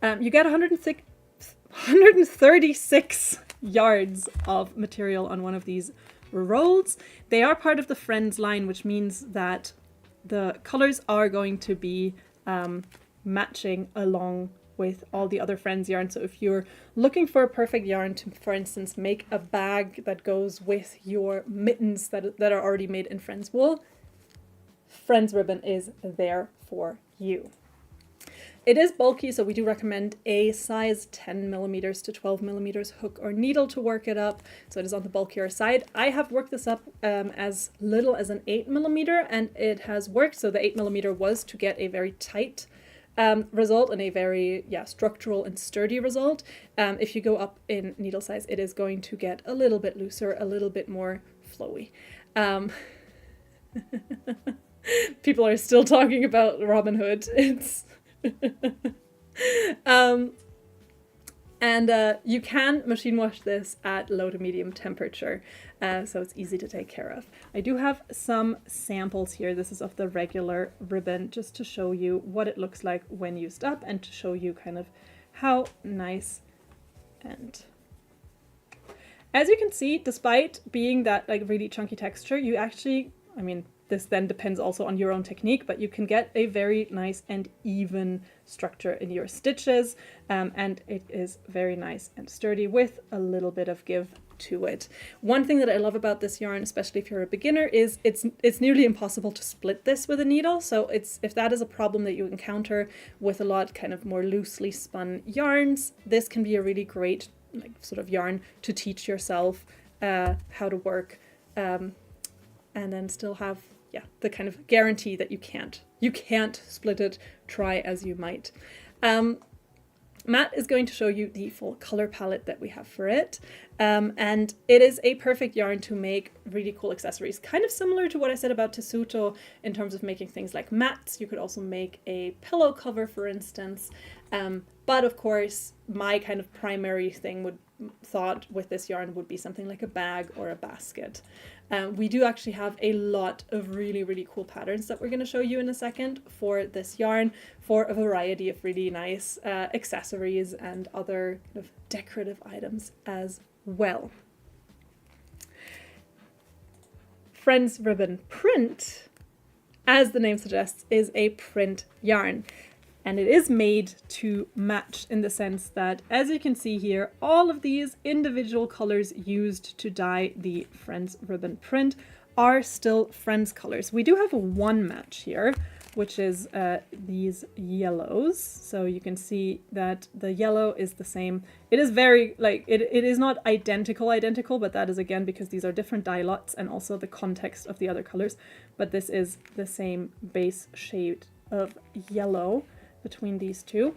You get 136 yards of material on one of these rolls. They are part of the Friends line, which means that the colors are going to be matching along with all the other Friends yarn. So if you're looking for a perfect yarn to, for instance, make a bag that goes with your mittens that are already made in Friends wool, Friends ribbon is there for you. It is bulky, so we do recommend a size 10 millimeters to 12 millimeters hook or needle to work it up. So it is on the bulkier side. I have worked this up as little as an 8 millimeter, and it has worked. So the 8 millimeter was to get a very tight result and a very structural and sturdy result. If you go up in needle size, it is going to get a little bit looser, a little bit more flowy. People are still talking about Robin Hood. It's you can machine wash this at low to medium temperature, so it's easy to take care of. I do have some samples here. This is of the regular ribbon, just to show you what it looks like when used up and to show you kind of how nice. And as you can see, despite being that like really chunky texture, you actually, I mean, this then depends also on your own technique, but you can get a very nice and even structure in your stitches, and it is very nice and sturdy with a little bit of give to it. One thing that I love about this yarn, especially if you're a beginner, is it's nearly impossible to split this with a needle. So if that is a problem that you encounter with a lot kind of more loosely spun yarns, this can be a really great like sort of yarn to teach yourself how to work, and then still have the kind of guarantee that you can't split it, try as you might. Matt is going to show you the full color palette that we have for it. And it is a perfect yarn to make really cool accessories. Kind of similar to what I said about Tasuto in terms of making things like mats. You could also make a pillow cover, for instance. But of course, my kind of primary thought with this yarn would be something like a bag or a basket. We do actually have a lot of really, really cool patterns that we're going to show you in a second for this yarn, for a variety of really nice accessories and other kind of decorative items as well. Friends Ribbon Print, as the name suggests, is a print yarn. And it is made to match in the sense that, as you can see here, all of these individual colors used to dye the Friends Ribbon Print are still Friends colors. We do have one match here, which is these yellows. So you can see that the yellow is the same. It is very, like, it is not identical, but that is again because these are different dye lots and also the context of the other colors. But this is the same base shade of yellow between these two.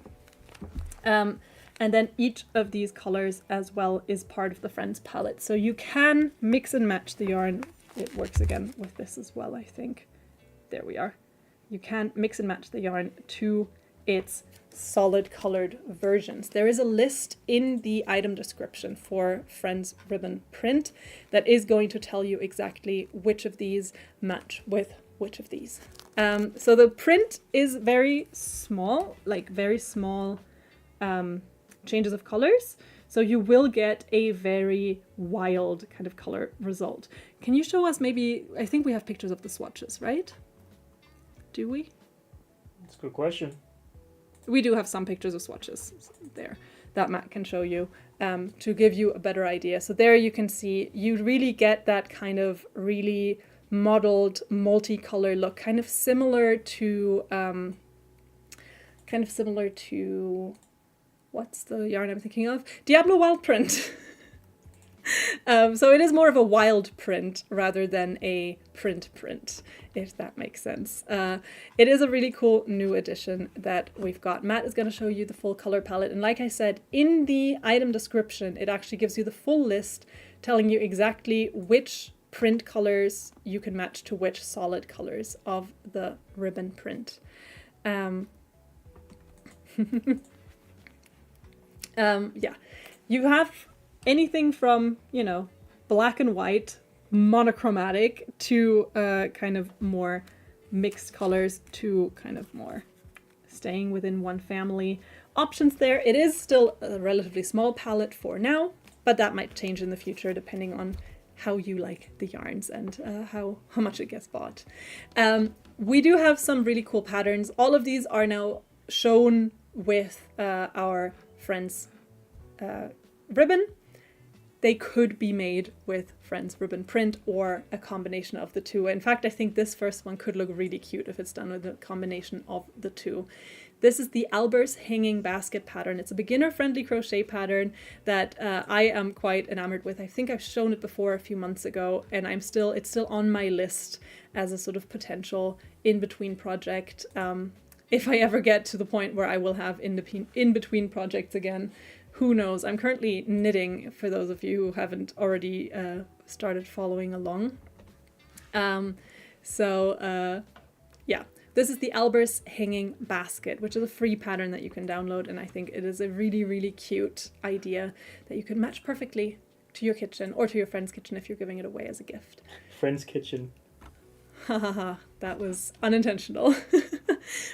And then each of these colors as well is part of the Friends palette. So you can mix and match the yarn. It works again with this as well, I think. There we are. You can mix and match the yarn to its solid colored versions. There is a list in the item description for Friends Ribbon Print that is going to tell you exactly which of these match with which of these. So the print is very small, like very small changes of colors. So you will get a very wild kind of color result. Can you show us maybe, I think we have pictures of the swatches, right? Do we? That's a good question. We do have some pictures of swatches there that Matt can show you to give you a better idea. So there you can see, you really get that kind of really modeled multicolor look, kind of similar to what's the yarn I'm thinking of? Diablo wild print. So it is more of a wild print rather than a print, if that makes sense. It is a really cool new addition that we've got. Matt is going to show you the full color palette. And like I said, in the item description, it actually gives you the full list telling you exactly which print colors you can match to which solid colors of the ribbon print. Yeah, you have anything from, you know, black and white, monochromatic, to kind of more mixed colors, to kind of more staying within one family options there. It is still a relatively small palette for now, but that might change in the future depending on how you like the yarns and how much it gets bought. We do have some really cool patterns. All of these are now shown with our Friends ribbon. They could be made with Friends Ribbon Print or a combination of the two. In fact, I think this first one could look really cute if it's done with a combination of the two. This is the Albers Hanging Basket pattern. It's a beginner-friendly crochet pattern that I am quite enamored with. I think I've shown it before a few months ago, and it's still on my list as a sort of potential in-between project. If I ever get to the point where I will have in-between projects again, who knows? I'm currently knitting, for those of you who haven't already started following along. Yeah. This is the Albers Hanging Basket, which is a free pattern that you can download, and I think it is a really, really cute idea that you can match perfectly to your kitchen or to your friend's kitchen if you're giving it away as a gift. Friend's kitchen. Hahaha, that was unintentional.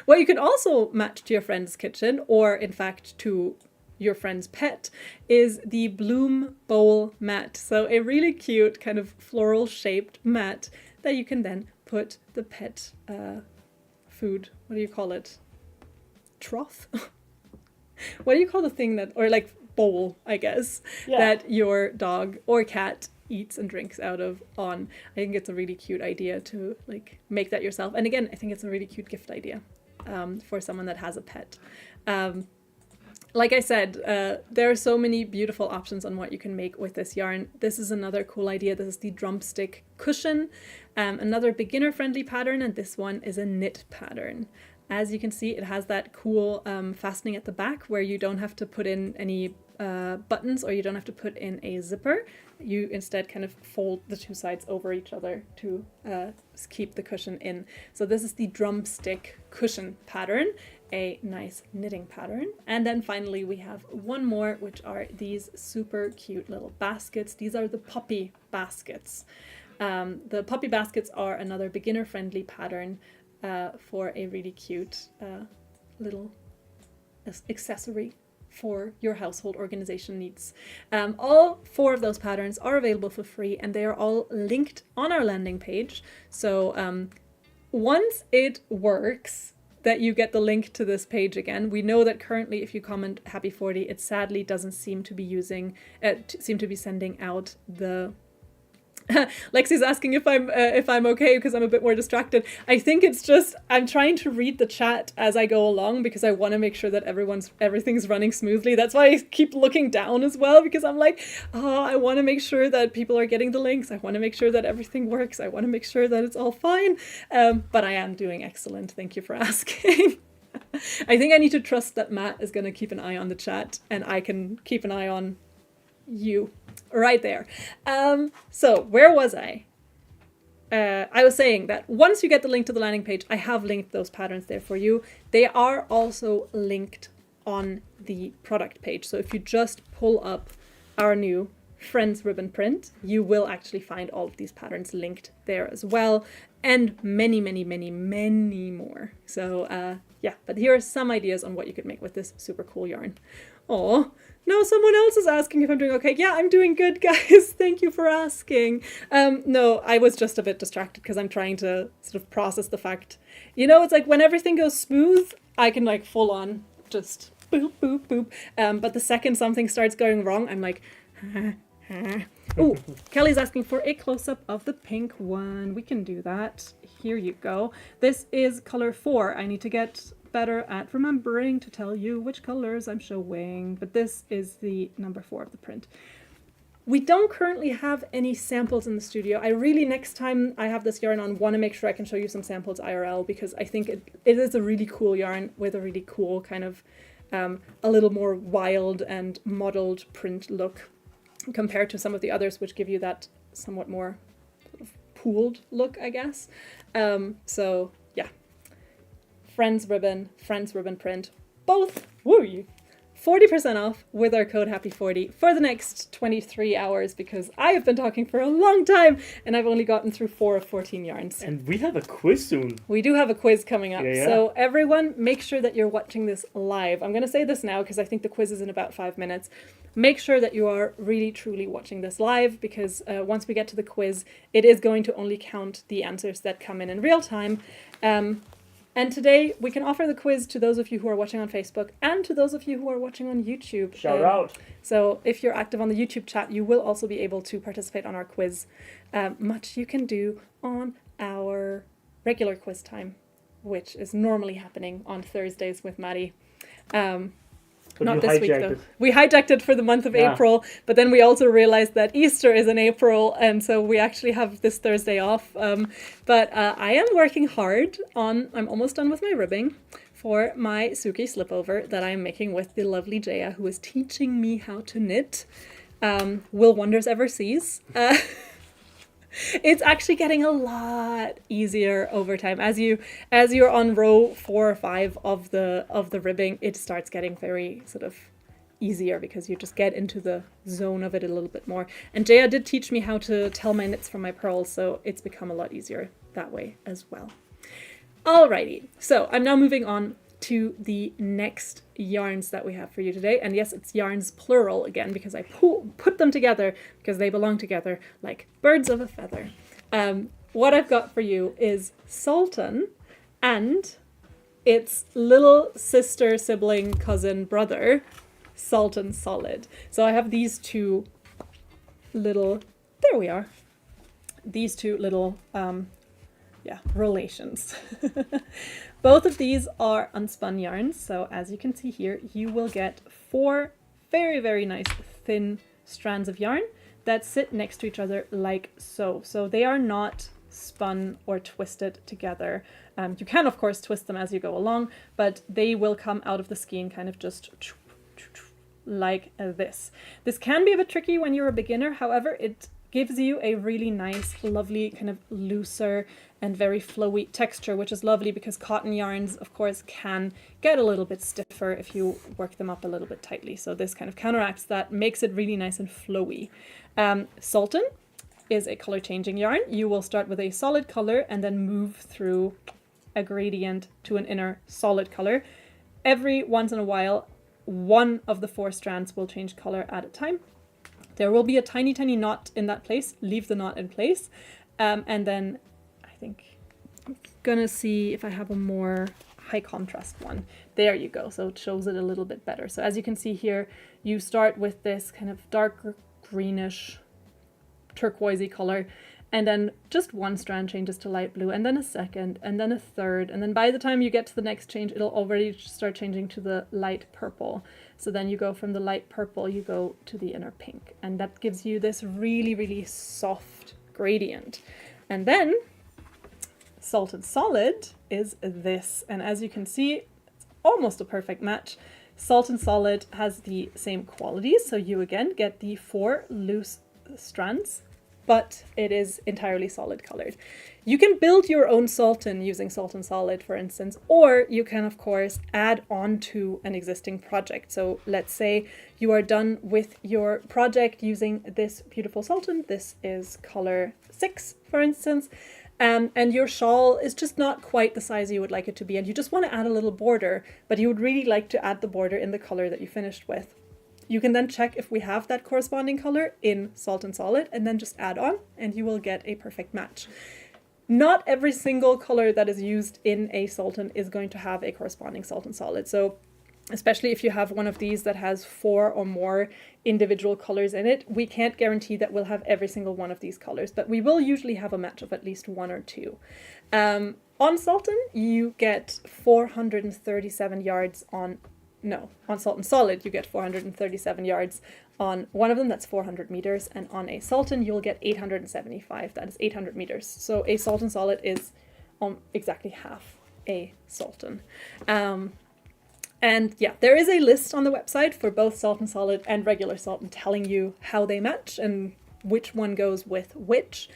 What you can also match to your friend's kitchen, or in fact to your friend's pet, is the Bloom Bowl mat. So a really cute kind of floral shaped mat that you can then put the pet food, what do you call it? Trough? What do you call the thing that, or like bowl, I guess, that your dog or cat eats and drinks out of on. I think it's a really cute idea to like make that yourself. And again, I think it's a really cute gift idea for someone that has a pet. like I said, there are so many beautiful options on what you can make with this yarn. This is another cool idea. This is the drumstick cushion, another beginner-friendly pattern, and this one is a knit pattern. As you can see, it has that cool fastening at the back where you don't have to put in any buttons, or you don't have to put in a zipper. You instead kind of fold the two sides over each other to keep the cushion in. So this is the drumstick cushion pattern, a nice knitting pattern. And then finally we have one more, which are these super cute little baskets. These are the puppy baskets. The puppy baskets are another beginner-friendly pattern for a really cute little accessory for your household organization needs. All 4 of those patterns are available for free, and they are all linked on our landing page. So once it works, that you get the link to this page again. We know that currently if you comment Happy 40, it sadly doesn't seem to be sending out the Lexi's asking if I'm okay because I'm a bit more distracted. I think it's just I'm trying to read the chat as I go along because I want to make sure that everything's running smoothly. That's why I keep looking down as well, because I'm like, I want to make sure that people are getting the links. I want to make sure that everything works. I want to make sure that it's all fine. But I am doing excellent. Thank you for asking. I think I need to trust that Matt is going to keep an eye on the chat and I can keep an eye on you. Right there. So where was I? I was saying that once you get the link to the landing page, I have linked those patterns there for you. They are also linked on the product page. So if you just pull up our new Friends ribbon print, you will actually find all of these patterns linked there as well. And many, many, many, many more. So yeah, but here are some ideas on what you could make with this super cool yarn. Oh, no, someone else is asking if I'm doing okay. Yeah, I'm doing good, guys. Thank you for asking. No, I was just a bit distracted because I'm trying to sort of process the fact. You know, it's like when everything goes smooth, I can like full on just boop, boop, boop. But the second something starts going wrong, I'm like, Oh, Kelly's asking for a close-up of the pink one. We can do that. Here you go. This is color 4. I need to get better at remembering to tell you which colors I'm showing, but this is the number 4 of the print. We don't currently have any samples in the studio. I really, next time I have this yarn on, want to make sure I can show you some samples IRL, because I think it is a really cool yarn with a really cool kind of a little more wild and modeled print look compared to some of the others, which give you that somewhat more sort of pooled look, I guess. So yeah, Friends ribbon print, both, woo, 40% off with our code HAPPY40 for the next 23 hours, because I have been talking for a long time and I've only gotten through 4 of 14 yarns. And we have a quiz soon. We do have a quiz coming up. Yeah. So everyone, make sure that you're watching this live. I'm going to say this now because I think the quiz is in about 5 minutes. Make sure that you are really, truly watching this live, because once we get to the quiz, it is going to only count the answers that come in real time. And today we can offer the quiz to those of you who are watching on Facebook and to those of you who are watching on YouTube. Shout out. So if you're active on the YouTube chat, you will also be able to participate on our quiz. Much you can do on our regular quiz time, which is normally happening on Thursdays with Maddie. But not this week though. it. We hijacked it for the month of April, but then we also realized that Easter is in April, and so we actually have this Thursday off. But I am working hard on, I'm almost done with my ribbing for my Suki slipover that I'm making with the lovely Jaya, who is teaching me how to knit. Will wonders ever cease? It's actually getting a lot easier over time. As you're on row 4 or 5 of the ribbing, it starts getting very sort of easier because you just get into the zone of it a little bit more. And Jaya did teach me how to tell my knits from my purls, so it's become a lot easier that way as well. Alrighty, so I'm now moving on to the next yarns that we have for you today. And yes, it's yarns plural again, because I put them together because they belong together like birds of a feather. What I've got for you is Sultan and its little sister, sibling, cousin, brother, Sultan Solid. So I have these two little, there we are, these two little relations. Both of these are unspun yarns, so as you can see here, you will get 4 very, very nice thin strands of yarn that sit next to each other like so. So they are not spun or twisted together. You can, of course, twist them as you go along, but they will come out of the skein kind of just like this. This can be a bit tricky when you're a beginner. However, it gives you a really nice, lovely, kind of looser and very flowy texture, which is lovely because cotton yarns, of course, can get a little bit stiffer if you work them up a little bit tightly. So this kind of counteracts that, makes it really nice and flowy. Sultan is a color changing yarn. You will start with a solid color and then move through a gradient to an inner solid color. Every once in a while, one of the 4 strands will change color at a time. There will be a tiny, tiny knot in that place. Leave the knot in place. And then I think I'm gonna see if I have a more high contrast one. There you go. So it shows it a little bit better. So as you can see here, you start with this kind of dark greenish turquoisey color, and then just one strand changes to light blue, and then a second, and then a third, and then by the time you get to the next change, it'll already start changing to the light purple. So then you go from the light purple, you go to the inner pink, and that gives you this really, really soft gradient. And then Sultan Solid is this, and as you can see, it's almost a perfect match. Sultan Solid has the same qualities, so you again get the 4 loose strands, but it is entirely solid colored. You can build your own Sultan using Sultan Solid, for instance, or you can, of course, add on to an existing project. So let's say you are done with your project using this beautiful Sultan. This is color 6, for instance. And your shawl is just not quite the size you would like it to be, and you just want to add a little border, but you would really like to add the border in the color that you finished with. You can then check if we have that corresponding color in Sultan Solid and then just add on, and you will get a perfect match. Not every single color that is used in a Sultan is going to have a corresponding Sultan Solid. So especially if you have one of these that has 4 or more individual colors in it, we can't guarantee that we'll have every single one of these colors, but we will usually have a match of at least 1 or 2. On Sultan, you get 437 yards on Sultan Solid, you get 437 yards on one of them, that's 400 meters, and on a Sultan, you'll get 875, that is 800 meters. So a Sultan Solid is exactly half a Sultan. And yeah, there is a list on the website for both Sultan Solid and regular Sultan telling you how they match and which one goes with which.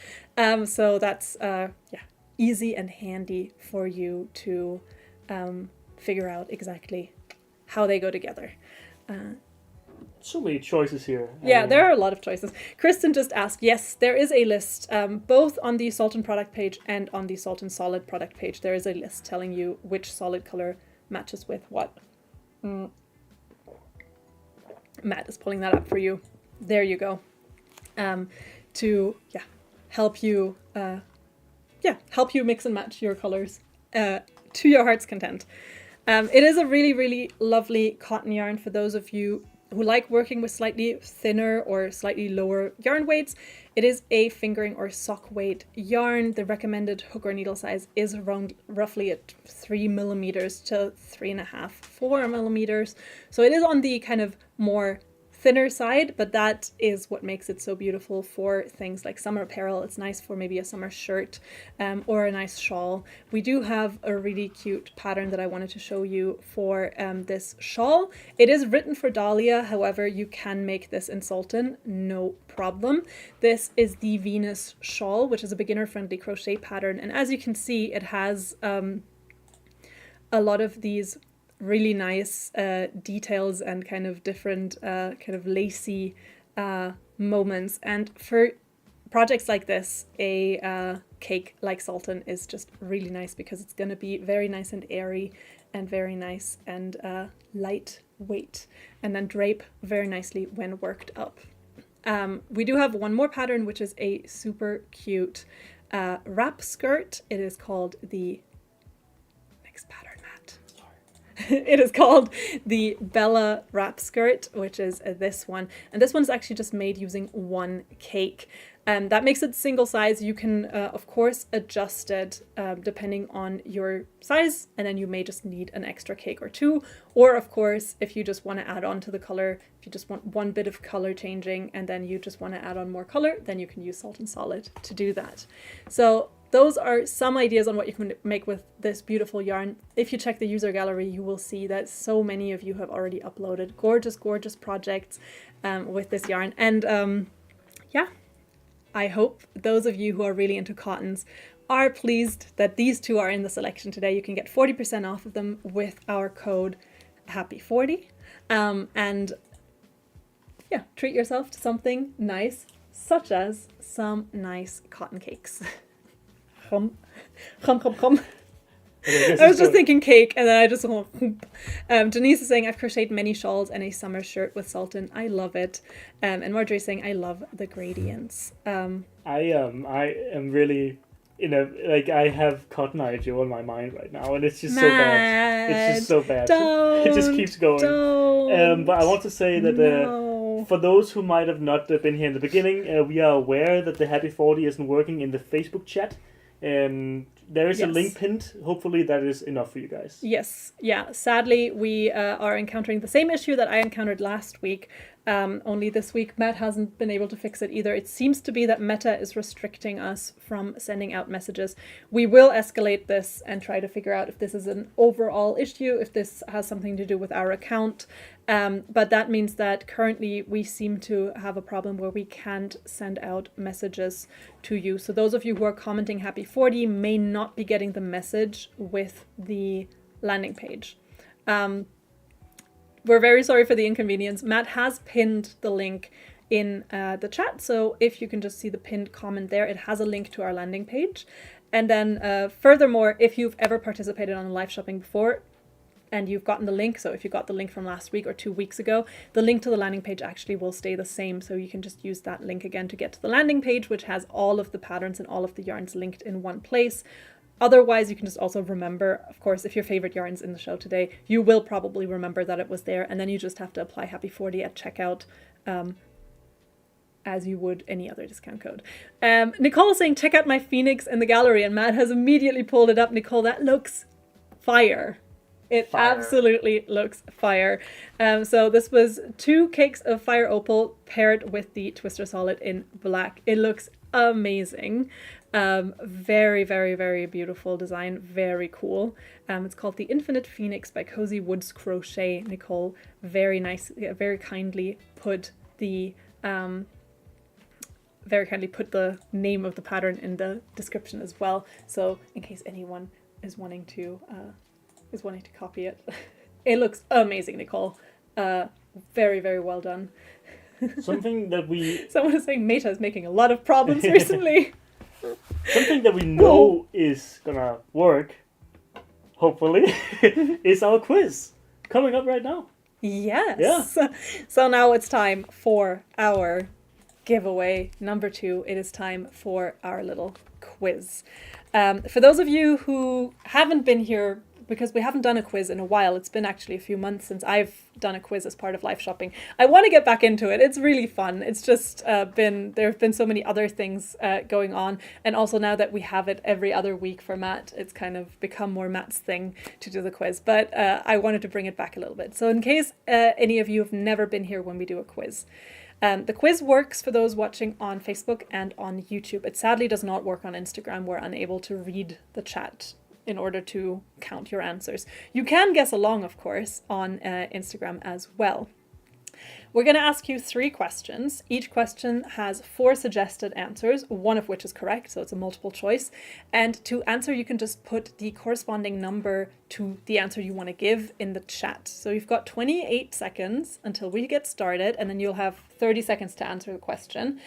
So that's easy and handy for you to figure out exactly how they go together. So many choices here. Yeah, there are a lot of choices. Kristen just asked, yes, there is a list, both on the Sultan product page and on the Sultan Solid product page. There is a list telling you which solid color matches with what. Matt is pulling that up for you. There you go. To help you mix and match your colors to your heart's content. It is a really, really lovely cotton yarn for those of you who like working with slightly thinner or slightly lower yarn weights. It is a fingering or sock weight yarn. The recommended hook or needle size is around roughly at 3 millimeters to 3.5, 4 millimeters. So it is on the kind of more thinner side, but that is what makes it so beautiful for things like summer apparel. It's nice for maybe a summer shirt or a nice shawl. We do have a really cute pattern that I wanted to show you for this shawl. It is written for Dahlia, however, you can make this in Sultan, no problem. This is the Venus shawl, which is a beginner-friendly crochet pattern, and as you can see, it has a lot of these really nice details and kind of different kind of lacy moments. And for projects like this, a cake like Sultan is just really nice because it's going to be very nice and airy and very nice and lightweight, and then drape very nicely when worked up. We do have one more pattern, which is a super cute wrap skirt. It is called the next pattern. It is called the Bella wrap skirt, which is this one. And this one's actually just made using one cake. That makes it single size. You can, of course, adjust it depending on your size, and then you may just need an extra cake or two. Or, of course, if you just want to add on to the color, if you just want one bit of color changing, and then you just want to add on more color, then you can use Sultan Solid to do that. So those are some ideas on what you can make with this beautiful yarn. If you check the user gallery, you will see that so many of you have already uploaded gorgeous, gorgeous projects with this yarn. And yeah, I hope those of you who are really into cottons are pleased that these two are in the selection today. You can get 40% off of them with our code HAPPY40. And yeah, treat yourself to something nice, such as some nice cotton cakes. Hum, hum, hum, hum. Okay, I was just thinking cake, and then I just went. Denise is saying, I've crocheted many shawls and a summer shirt with Sultan. I love it. And Marjorie is saying, I love the gradients. I am really, I have Cotton Eye Joe on my mind right now, and it's just so bad. It's just so bad. It just keeps going. But I want to say that for those who might have not been here in the beginning, we are aware that the Happy 40 isn't working in the Facebook chat. There is a link pinned. Hopefully that is enough for you guys. Yes. Yeah. Sadly, we are encountering the same issue that I encountered last week. Only this week, Matt hasn't been able to fix it either. It seems to be that Meta is restricting us from sending out messages. We will escalate this and try to figure out if this is an overall issue, if this has something to do with our account. But that means that currently we seem to have a problem where we can't send out messages to you. So those of you who are commenting Happy 40 may not be getting the message with the landing page. We're very sorry for the inconvenience. Matt has pinned the link in the chat. So if you can just see the pinned comment there, it has a link to our landing page. And then furthermore, if you've ever participated on live shopping before and you've gotten the link, so if you got the link from last week or 2 weeks ago, the link to the landing page actually will stay the same. So you can just use that link again to get to the landing page, which has all of the patterns and all of the yarns linked in one place. Otherwise, you can just also remember, of course, if your favorite yarn's in the show today, you will probably remember that it was there, and then you just have to apply Happy 40 at checkout as you would any other discount code. Nicole is saying, check out my Phoenix in the gallery, and Matt has immediately pulled it up. Nicole, that looks fire. It absolutely looks fire. So this was 2 cakes of fire opal paired with the Twister Solid in black. It looks amazing. Very, very, very beautiful design. Very cool. It's called the Infinite Phoenix by Cozy Woods Crochet. Nicole very nice, very kindly put the name of the pattern in the description as well. So in case anyone is wanting to copy it, it looks amazing, Nicole. Very, very well done. Something that someone is saying Meta is making a lot of problems recently. Something that we know is gonna work, hopefully, is our quiz coming up right now. Yes. Yeah. So now it's time for our giveaway number 2. It is time for our little quiz. For those of you who haven't been here, because we haven't done a quiz in a while, it's been actually a few months since I've done a quiz as part of live shopping. I want to get back into it. It's really fun. It's just there have been so many other things going on. And also now that we have it every other week for Matt, it's kind of become more Matt's thing to do the quiz. But I wanted to bring it back a little bit. So in case any of you have never been here when we do a quiz, the quiz works for those watching on Facebook and on YouTube. It sadly does not work on Instagram. We're unable to read the chat in order to count your answers. You can guess along, of course, on Instagram as well. We're going to ask you 3 questions. Each question has 4 suggested answers, one of which is correct, so it's a multiple choice. And to answer, you can just put the corresponding number to the answer you want to give in the chat. So you've got 28 seconds until we get started, and then you'll have 30 seconds to answer the question.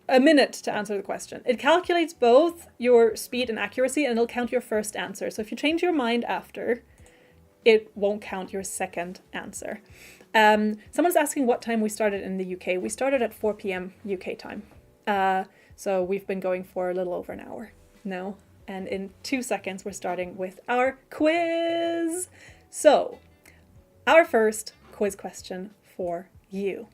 A minute to answer the question. It calculates both your speed and accuracy, and it'll count your first answer. So if you change your mind after, it won't count your second answer. Someone's asking what time we started in the UK. We started at 4 p.m. UK time. So we've been going for a little over an hour now. And in 2 seconds, we're starting with our quiz. So, our first quiz question for you.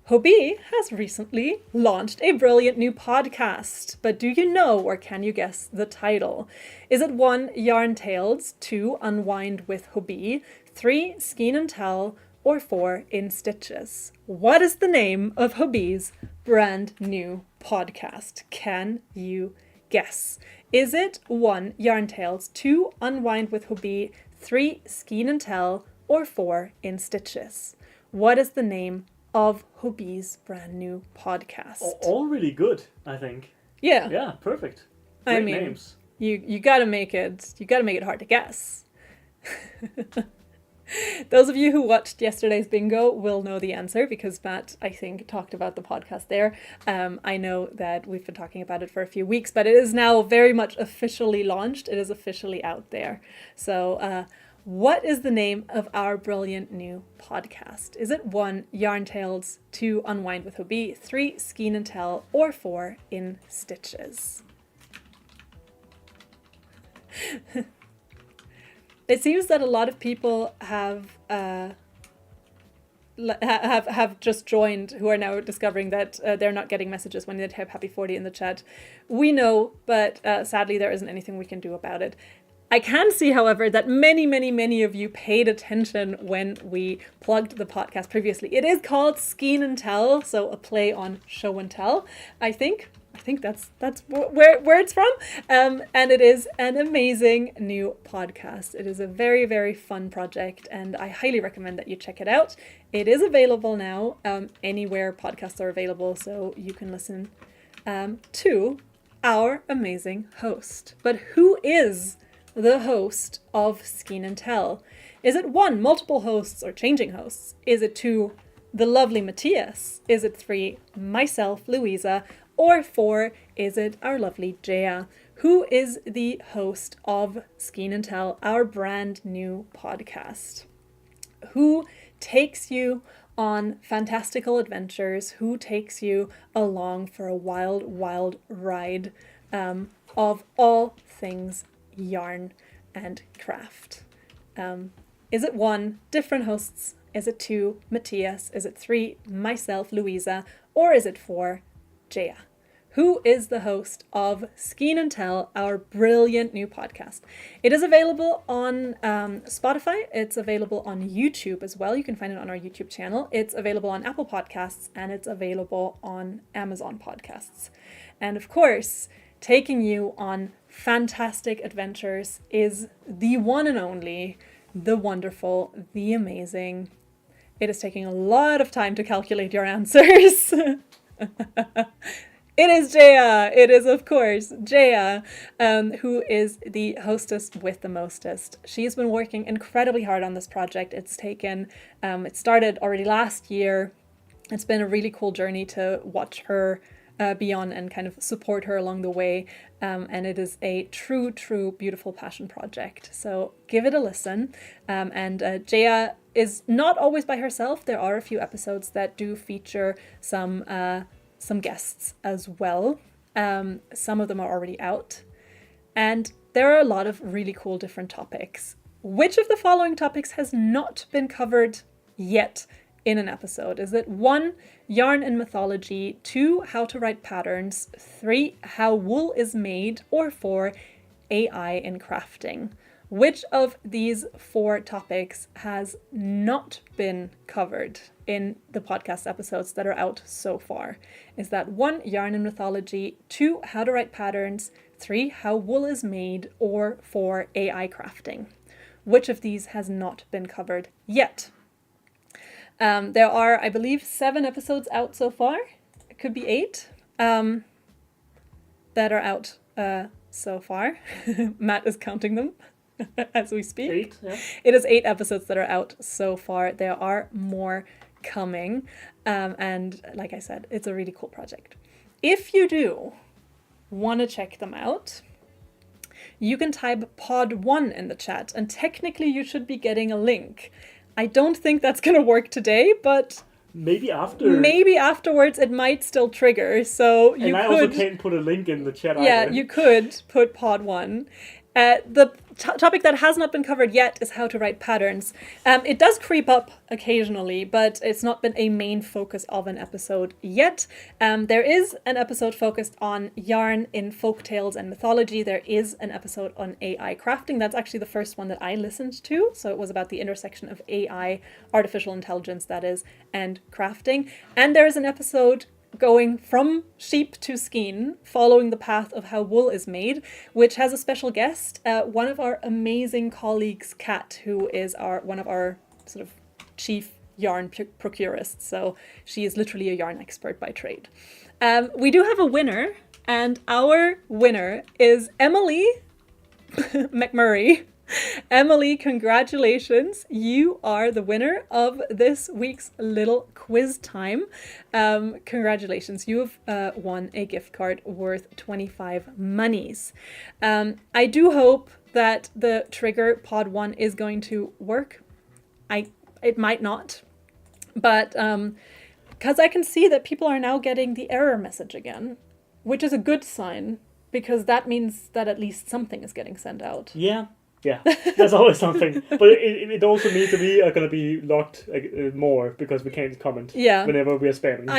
Hobbii has recently launched a brilliant new podcast, but do you know or can you guess the title? Is it 1, Yarn Tales, 2, Unwind with Hobbii, 3, Skein and Tell, or 4, In Stitches? What is the name of Hobbii's brand new podcast? Can you guess? Is it 1, Yarn Tales, 2, Unwind with Hobbii, 3, Skein and Tell, or 4, In Stitches? What is the name of Hobbii's brand new podcast? All really good, I think. Yeah. Yeah, perfect. Great names. You gotta make it hard to guess. Those of you who watched yesterday's bingo will know the answer because Matt, I think, talked about the podcast there. I know that we've been talking about it for a few weeks, but it is now very much officially launched. It is officially out there. So, what is the name of our brilliant new podcast? Is it 1, Yarn Tales, 2, Unwind with Hobbii, 3, Skein and Tell, or 4, In Stitches? It seems that a lot of people have just joined who are now discovering that they're not getting messages when they type Happy 40 in the chat. We know, but sadly there isn't anything we can do about it. I can see, however, that many of you paid attention when we plugged the podcast previously. It is called Skein and Tell, so a play on show and tell, I think that's where it's from. And it is an amazing new podcast. It is a very fun project, and I highly recommend that you check it out. It is available now anywhere podcasts are available, so you can listen to our amazing host. But who is the host of Skein and Tell? Is it 1, multiple hosts or changing hosts? Is it 2, the lovely Matthias? Is it 3, myself, Louisa? Or 4, is it our lovely Jaya? Who is the host of Skein and Tell, our brand new podcast? Who takes you on fantastical adventures? Who takes you along for a wild ride of all things yarn and craft? Is it 1, different hosts? Is it 2, Matthias? Is it 3, myself, Louisa? Or is it 4, Jaya? Who is the host of Skein and Tell, our brilliant new podcast? It is available on Spotify. It's available on YouTube as well. You can find it on our YouTube channel. It's available on Apple Podcasts, and it's available on Amazon Podcasts. And of course, taking you on fantastic adventures is the one and only, the wonderful, the amazing. It is taking a lot of time to calculate your answers. It is Jaya. It is, of course, Jaya, who is the hostess with the mostest. She's been working incredibly hard on this project. It started already last year. It's been a really cool journey to watch her be on and kind of support her along the way. And it is a true, beautiful passion project. So give it a listen. And Jaya is not always by herself. There are a few episodes that do feature some guests as well. Some of them are already out. And there are a lot of really cool different topics. Which of the following topics has not been covered yet in an episode? Is it 1, yarn and mythology, 2, how to write patterns, 3, how wool is made, or 4, AI in crafting? Which of these 4 topics has not been covered in the podcast episodes that are out so far? Is that 1, yarn and mythology, 2, how to write patterns, 3, how wool is made, or 4, AI crafting? Which of these has not been covered yet? There are, I believe, 7 episodes out so far. It could be 8 that are out so far. Matt is counting them as we speak. 8, yeah. It is 8 episodes that are out so far. There are more coming. And like I said, it's a really cool project. If you do want to check them out, you can type pod 1 in the chat, and technically you should be getting a link. I don't think that's going to work today, but maybe after. Maybe afterwards it might still trigger. So you and I also can't put a link in the chat Yeah, either. you could put pod 1. The topic that has not been covered yet is how to write patterns. It does creep up occasionally, but it's not been a main focus of an episode yet. There is an episode focused on yarn in folktales and mythology. There is an episode on AI crafting. That's actually the first one that I listened to. So it was about the intersection of AI, artificial intelligence, that is, and crafting. And there is an episode going from sheep to skein, following the path of how wool is made, which has a special guest, one of our amazing colleagues, Kat, who is one of our sort of chief yarn procurists. So she is literally a yarn expert by trade. We do have a winner, and our winner is Emily McMurray. Emily, congratulations. You are the winner of this week's little quiz time. Congratulations. You have won a gift card worth 25 monies. I do hope that the trigger pod 1 is going to work. It might not, but because I can see that people are now getting the error message again, which is a good sign, because that means that at least something is getting sent out. Yeah, there's always something. But it also means that we are going to be locked more because we can't comment whenever we are spamming.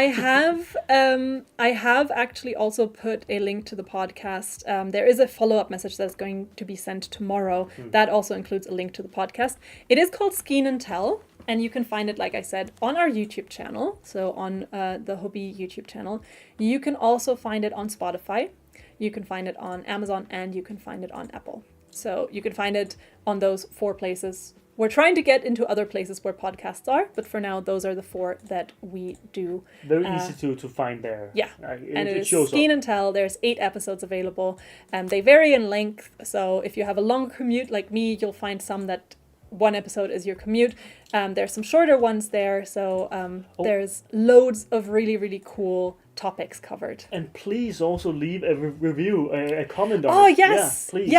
I have actually also put a link to the podcast. There is a follow-up message that's going to be sent tomorrow. That also includes a link to the podcast. It is called Skein and Tell, and you can find it, like I said, on our YouTube channel. So on the Hobbii YouTube channel. You can also find it on Spotify. You can find it on Amazon, and you can find it on Apple. So you can find it on those 4 places. We're trying to get into other places where podcasts are, but for now, those are the 4 that we do. Very easy to find there. Yeah, and it is shows Skein and Tell. There's 8 episodes available, and they vary in length. So if you have a long commute like me, you'll find some that 1 episode is your commute. There's some shorter ones there, so there's loads of really, really cool topics covered. And please also leave a review, a comment on it. Oh, yes. Yeah, please.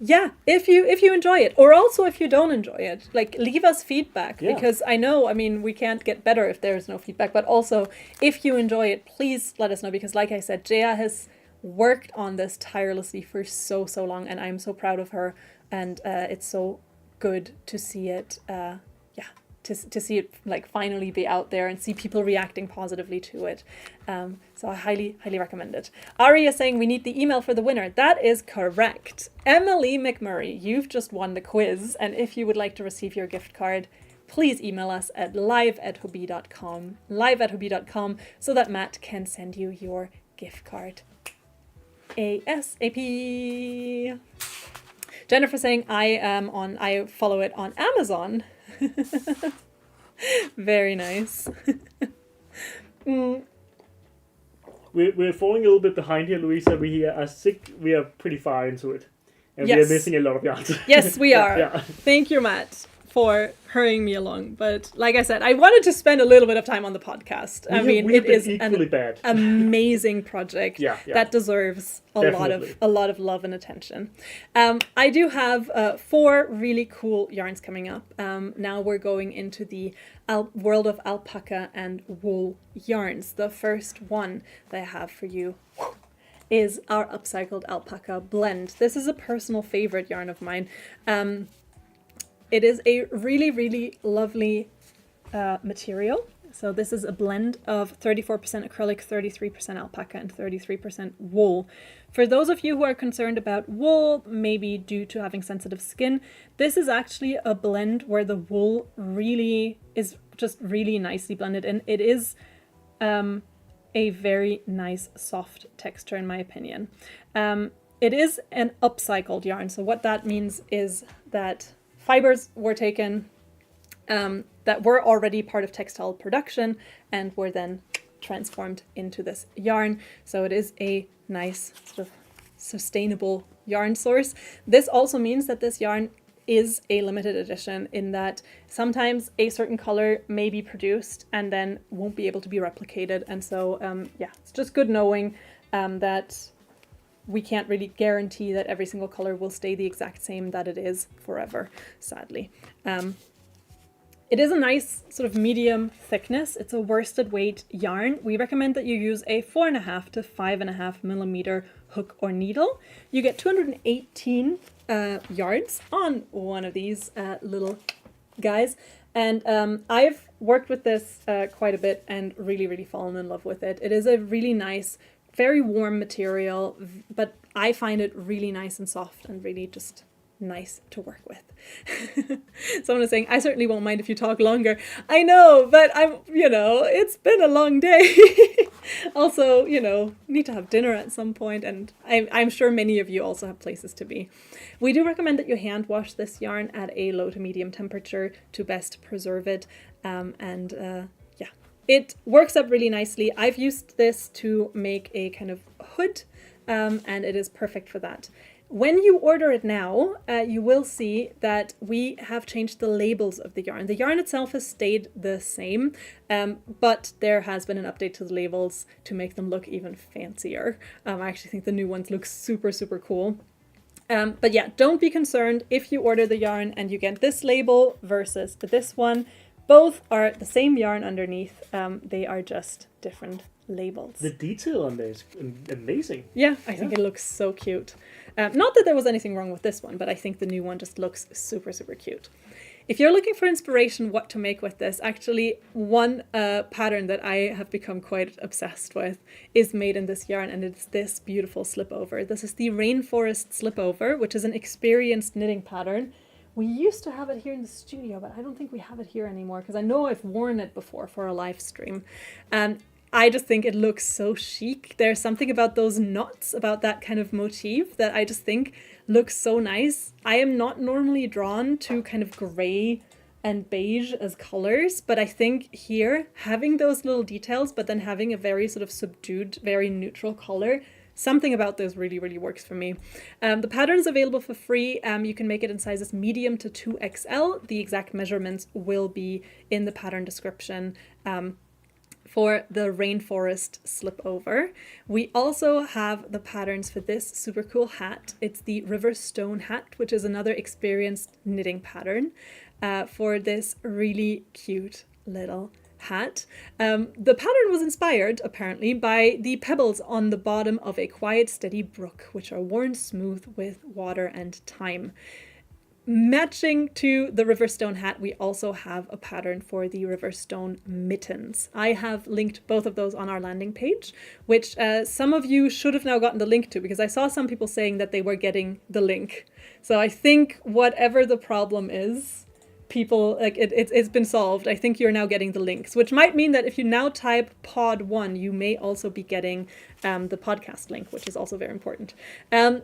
Yeah, if you enjoy it, or also if you don't enjoy it, like leave us feedback, because I mean, we can't get better if there's no feedback, but also if you enjoy it, please let us know, because like I said, Jaya has worked on this tirelessly for so long, and I'm so proud of her, and it's so good to see it, to see it like finally be out there and see people reacting positively to it. So I highly recommend it. Ari is saying we need the email for the winner. That is correct. Emily McMurray, you've just won the quiz, and if you would like to receive your gift card, please email us at live@hobbii.com, so that Matt can send you your gift card ASAP. Jennifer saying I follow it on Amazon. Very nice. We're falling a little bit behind here, Louisa. We are we are pretty far into it. And we are missing a lot of yarns. Yes, we are. Yeah. Thank you, Matt, for hurrying me along. But like I said, I wanted to spend a little bit of time on the podcast. It is an amazing project that deserves a lot of love and attention. I do have 4 really cool yarns coming up. Now we're going into the world of alpaca and wool yarns. The first one that I have for you is our upcycled alpaca blend. This is a personal favorite yarn of mine. It is a really, really lovely material. So this is a blend of 34% acrylic, 33% alpaca, and 33% wool. For those of you who are concerned about wool, maybe due to having sensitive skin, this is actually a blend where the wool really is just really nicely blended, and it is a very nice soft texture in my opinion. It is an upcycled yarn, so what that means is that fibers were taken that were already part of textile production and were then transformed into this yarn. So it is a nice sort of sustainable yarn source. This also means that this yarn is a limited edition, in that sometimes a certain color may be produced and then won't be able to be replicated. And so, it's just good knowing that we can't really guarantee that every single color will stay the exact same that it is forever, sadly. It is a nice sort of medium thickness. It's a worsted weight yarn. We recommend that you use a 4.5 to 5.5 millimeter hook or needle. You get 218 yards on one of these little guys. And I've worked with this quite a bit and really, really fallen in love with it. It is a really nice, very warm material, but I find it really nice and soft and really just nice to work with. Someone is saying, I certainly won't mind if you talk longer. I know, but it's been a long day. Also, need to have dinner at some point, and I'm sure many of you also have places to be. We do recommend that you hand wash this yarn at a low to medium temperature to best preserve it. It works up really nicely. I've used this to make a kind of hood, and it is perfect for that. When you order it now, you will see that we have changed the labels of the yarn. The yarn itself has stayed the same, but there has been an update to the labels to make them look even fancier. I actually think the new ones look super, super cool. But yeah, don't be concerned if you order the yarn and you get this label versus this one. Both are the same yarn underneath. They are just different labels. The detail on this is amazing. Yeah, I think it looks so cute. Not that there was anything wrong with this one, but I think the new one just looks super, super cute. If you're looking for inspiration what to make with this, actually one pattern that I have become quite obsessed with is made in this yarn, and it's this beautiful slip over. This is the Rainforest Slip Over, which is an experienced knitting pattern. We used to have it here in the studio, but I don't think we have it here anymore because I know I've worn it before for a live stream. I just think it looks so chic. There's something about those knots, about that kind of motif that I just think looks so nice. I am not normally drawn to kind of grey and beige as colors, but I think here, having those little details, but then having a very sort of subdued, very neutral color, something about this really, really works for me. The pattern is available for free. You can make it in sizes medium to 2XL. The exact measurements will be in the pattern description. For the Rainforest Slip Over. We also have the patterns for this super cool hat. It's the River Stone hat, which is another experienced knitting pattern for this really cute little hat. The pattern was inspired, apparently, by the pebbles on the bottom of a quiet, steady brook, which are worn smooth with water and time. Matching to the Riverstone hat, we also have a pattern for the Riverstone mittens. I have linked both of those on our landing page, which some of you should have now gotten the link to, because I saw some people saying that they were getting the link. So I think whatever the problem is, people, like it's been solved. I think you're now getting the links, which might mean that if you now type pod1, you may also be getting the podcast link, which is also very important.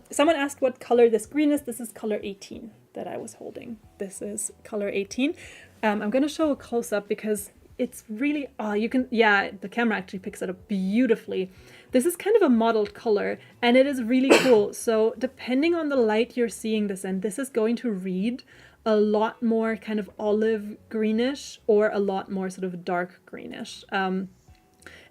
Someone asked what color this green is. This is color 18 that I was holding. This is color 18. I'm going to show a close-up because it's really, the camera actually picks it up beautifully. This is kind of a mottled color, and it is really cool. So depending on the light you're seeing this in, this is going to read a lot more kind of olive greenish or a lot more sort of dark greenish.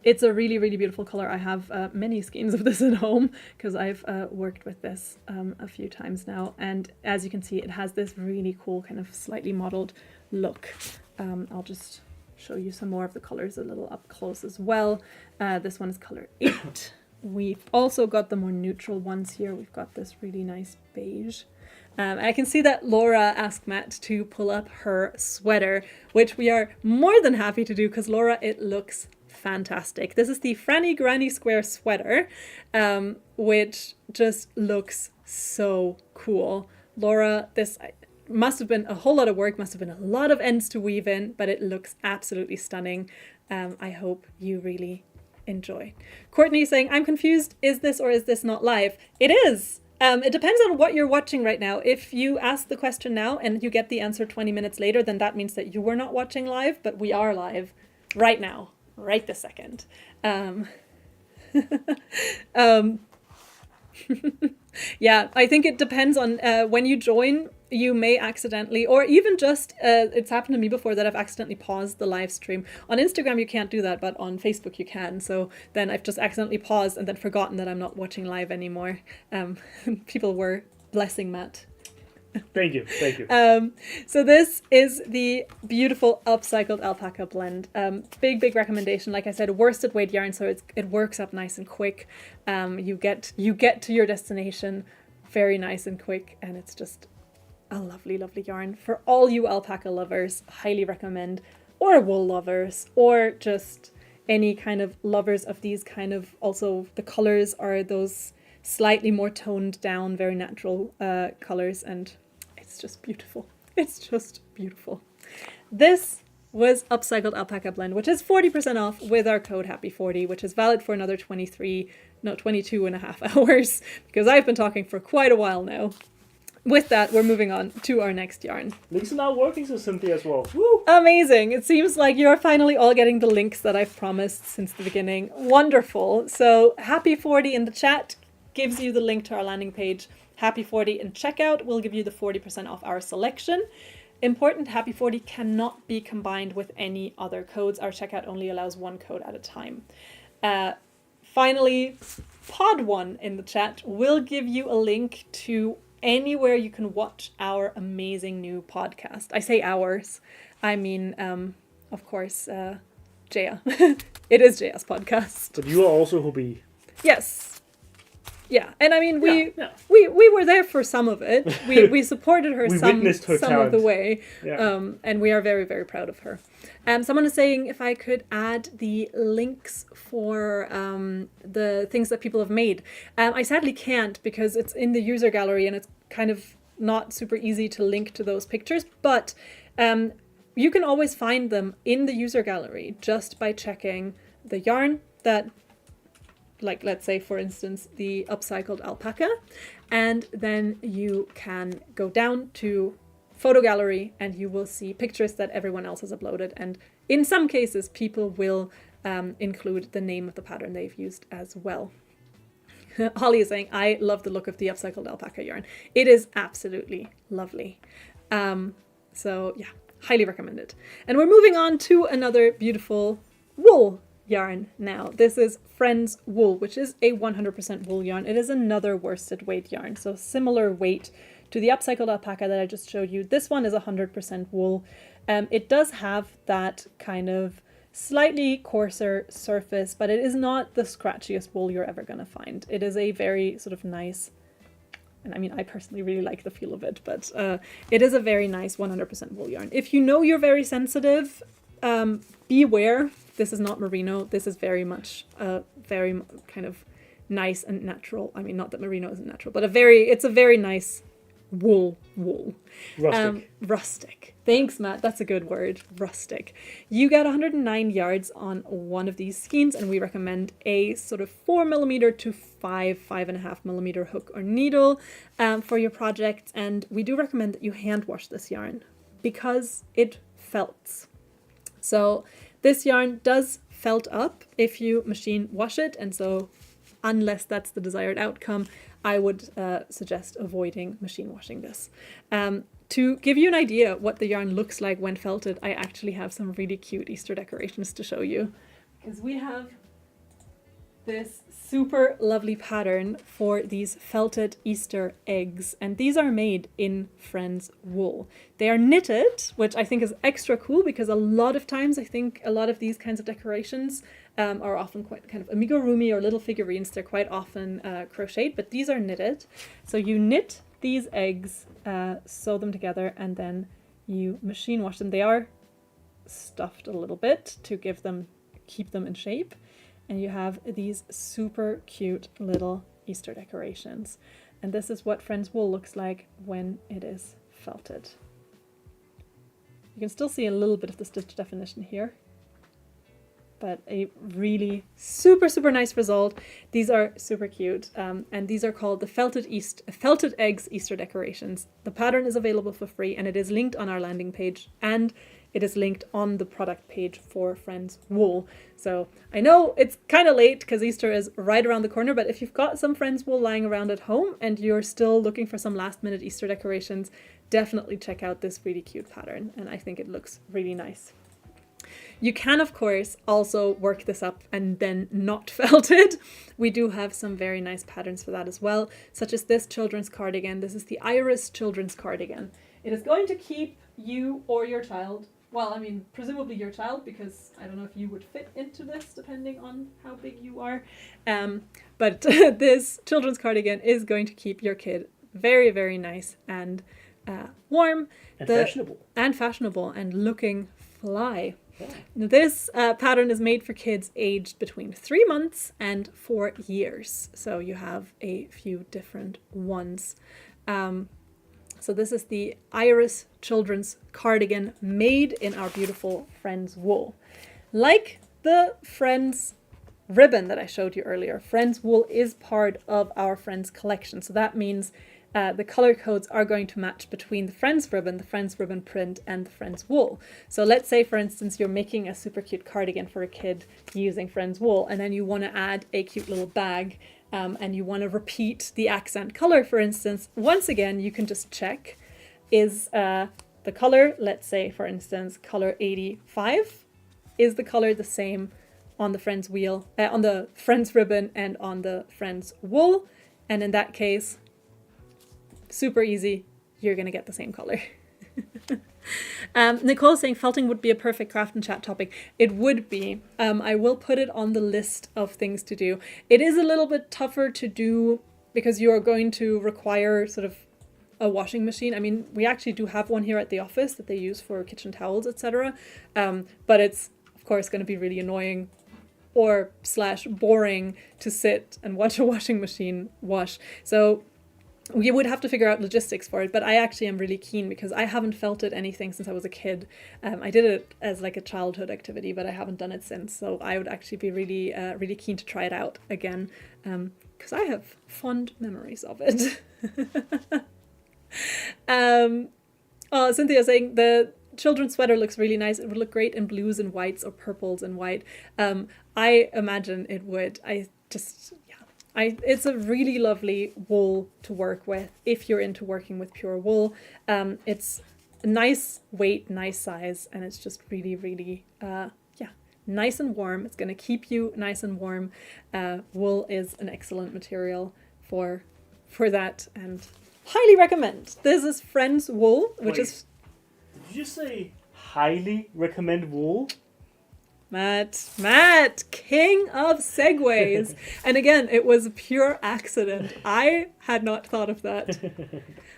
It's a really, really beautiful color. I have many skeins of this at home because I've worked with this a few times now. And as you can see, it has this really cool kind of slightly mottled look. I'll just show you some more of the colors a little up close as well. This one is color 8. We've also got the more neutral ones here. We've got this really nice beige. I can see that Laura asked Matt to pull up her sweater, which we are more than happy to do because Laura, it looks fantastic. This is the Franny Granny Square sweater, which just looks so cool. Laura, this must have been a whole lot of work, must have been a lot of ends to weave in, but it looks absolutely stunning. I hope you really enjoy. Courtney saying, I'm confused. Is this or is this not live? It is. It depends on what you're watching right now. If you ask the question now and you get the answer 20 minutes later, then that means that you were not watching live, but we are live right now, right this second. Yeah, I think it depends on when you join, you may accidentally, or even just, it's happened to me before that I've accidentally paused the live stream. On Instagram, you can't do that, but on Facebook, you can. So then I've just accidentally paused and then forgotten that I'm not watching live anymore. People were blessing Matt. Thank you. So this is the beautiful upcycled alpaca blend. Big recommendation. Like I said, worsted weight yarn, so it works up nice and quick. You get to your destination very nice and quick, and it's just a lovely yarn. For all you alpaca lovers, highly recommend, or wool lovers, or just any kind of lovers of these kind of, also the colors are those slightly more toned down, very natural colors, and it's just beautiful. It's just beautiful. This was Upcycled Alpaca Blend, which is 40% off with our code HAPPY40, which is valid for another 22 and a half hours, because I've been talking for quite a while now. With that, we're moving on to our next yarn. Links are now working, so Cynthia as well. Woo! Amazing. It seems like you're finally all getting the links that I've promised since the beginning. Wonderful. So HAPPY40 in the chat gives you the link to our landing page. HAPPY40 in checkout will give you the 40% off our selection. Important, HAPPY40 cannot be combined with any other codes. Our checkout only allows one code at a time. Finally, Pod1 in the chat will give you a link to anywhere you can watch our amazing new podcast. I say ours. I mean, of course, Jaya. It is Jaya's podcast. But you are also Hobbii. Yes. Yeah, and I mean, we were there for some of it. We supported her some of the way, and we are very proud of her. Someone is saying if I could add the links for the things that people have made. I sadly can't because it's in the user gallery and it's kind of not super easy to link to those pictures. But you can always find them in the user gallery just by checking the yarn that. Like, let's say, for instance, the upcycled alpaca, and then you can go down to photo gallery and you will see pictures that everyone else has uploaded. And in some cases, people will include the name of the pattern they've used as well. Holly is saying, I love the look of the upcycled alpaca yarn. It is absolutely lovely. So yeah, highly recommend it. And we're moving on to another beautiful wool yarn now. This is Friends Wool, which is a 100% wool yarn. It is another worsted weight yarn, so similar weight to the upcycled alpaca that I just showed you. This one is 100% wool. It does have that kind of slightly coarser surface, but it is not the scratchiest wool you're ever going to find. It is a very sort of nice, and I mean, I personally really like the feel of it, but it is a very nice 100% wool yarn. If you know you're very sensitive, beware. This is not merino. This is very much very kind of nice and natural. I mean, not that merino isn't natural, but it's a very nice wool. Rustic. Rustic. Thanks, Matt. That's a good word. Rustic. You get 109 yards on one of these skeins, and we recommend a sort of 4mm to 5.5mm hook or needle for your project. And we do recommend that you hand wash this yarn because it felts. So this yarn does felt up if you machine wash it, and so unless that's the desired outcome, I would suggest avoiding machine washing this. To give you an idea what the yarn looks like when felted, I actually have some really cute Easter decorations to show you, because we have this super lovely pattern for these felted Easter eggs, and these are made in Friends Wool. They are knitted, which I think is extra cool because a lot of times I think a lot of these kinds of decorations are often quite kind of amigurumi or little figurines. They're quite often crocheted, but these are knitted. So you knit these eggs, sew them together, and then you machine wash them. They are stuffed a little bit to keep them in shape. And you have these super cute little Easter decorations. And this is what Friends Wool looks like when it is felted. You can still see a little bit of the stitch definition here, but a really super nice result. These are super cute, and these are called the Felted Eggs Easter decorations. The pattern is available for free, and it is linked on our landing page, and it is linked on the product page for Friends Wool. So I know it's kind of late because Easter is right around the corner, but if you've got some Friends Wool lying around at home and you're still looking for some last minute Easter decorations, definitely check out this really cute pattern, and I think it looks really nice. You can, of course, also work this up and then not felt it. We do have some very nice patterns for that as well, such as this children's cardigan. This is the Iris children's cardigan. It is going to keep you or your child, well, I mean, presumably your child, because I don't know if you would fit into this depending on how big you are. But this children's cardigan is going to keep your kid very, very nice and warm. And fashionable. And fashionable and looking fly. Yeah. This pattern is made for kids aged between 3 months and 4 years. So you have a few different ones. So this is the Iris children's cardigan made in our beautiful Friends wool. Like the Friends ribbon that I showed you earlier, Friends wool is part of our Friends collection. So that means the color codes are going to match between the Friends ribbon print, and the Friends wool. So let's say, for instance, you're making a super cute cardigan for a kid using Friends wool, and then you want to add a cute little bag, and you want to repeat the accent color, for instance. Once again, you can just check, is the color, let's say, for instance, color 85, is the color the same on the Friends wheel, on the Friends ribbon and on the Friends wool? And in that case, super easy, you're going to get the same color. Nicole is saying felting would be a perfect craft and chat topic. It would be. I will put it on the list of things to do. It is a little bit tougher to do because you are going to require sort of a washing machine. I mean, we actually do have one here at the office that they use for kitchen towels, etc. But it's, of course, going to be really annoying or / boring to sit and watch a washing machine wash. So we would have to figure out logistics for it, but I actually am really keen because I haven't felted anything since I was a kid. I did it as like a childhood activity, but I haven't done it since. So I would actually be really, really keen to try it out again because I have fond memories of it. Cynthia saying the children's sweater looks really nice. It would look great in blues and whites or purples and white. I imagine it would. It's a really lovely wool to work with if you're into working with pure wool. It's a nice weight, nice size, and it's just really, really, nice and warm. It's going to keep you nice and warm. Wool is an excellent material for that, and highly recommend. This is Friends wool, which is... Did you say highly recommend wool? Matt, king of segues. And again, it was a pure accident. I had not thought of that.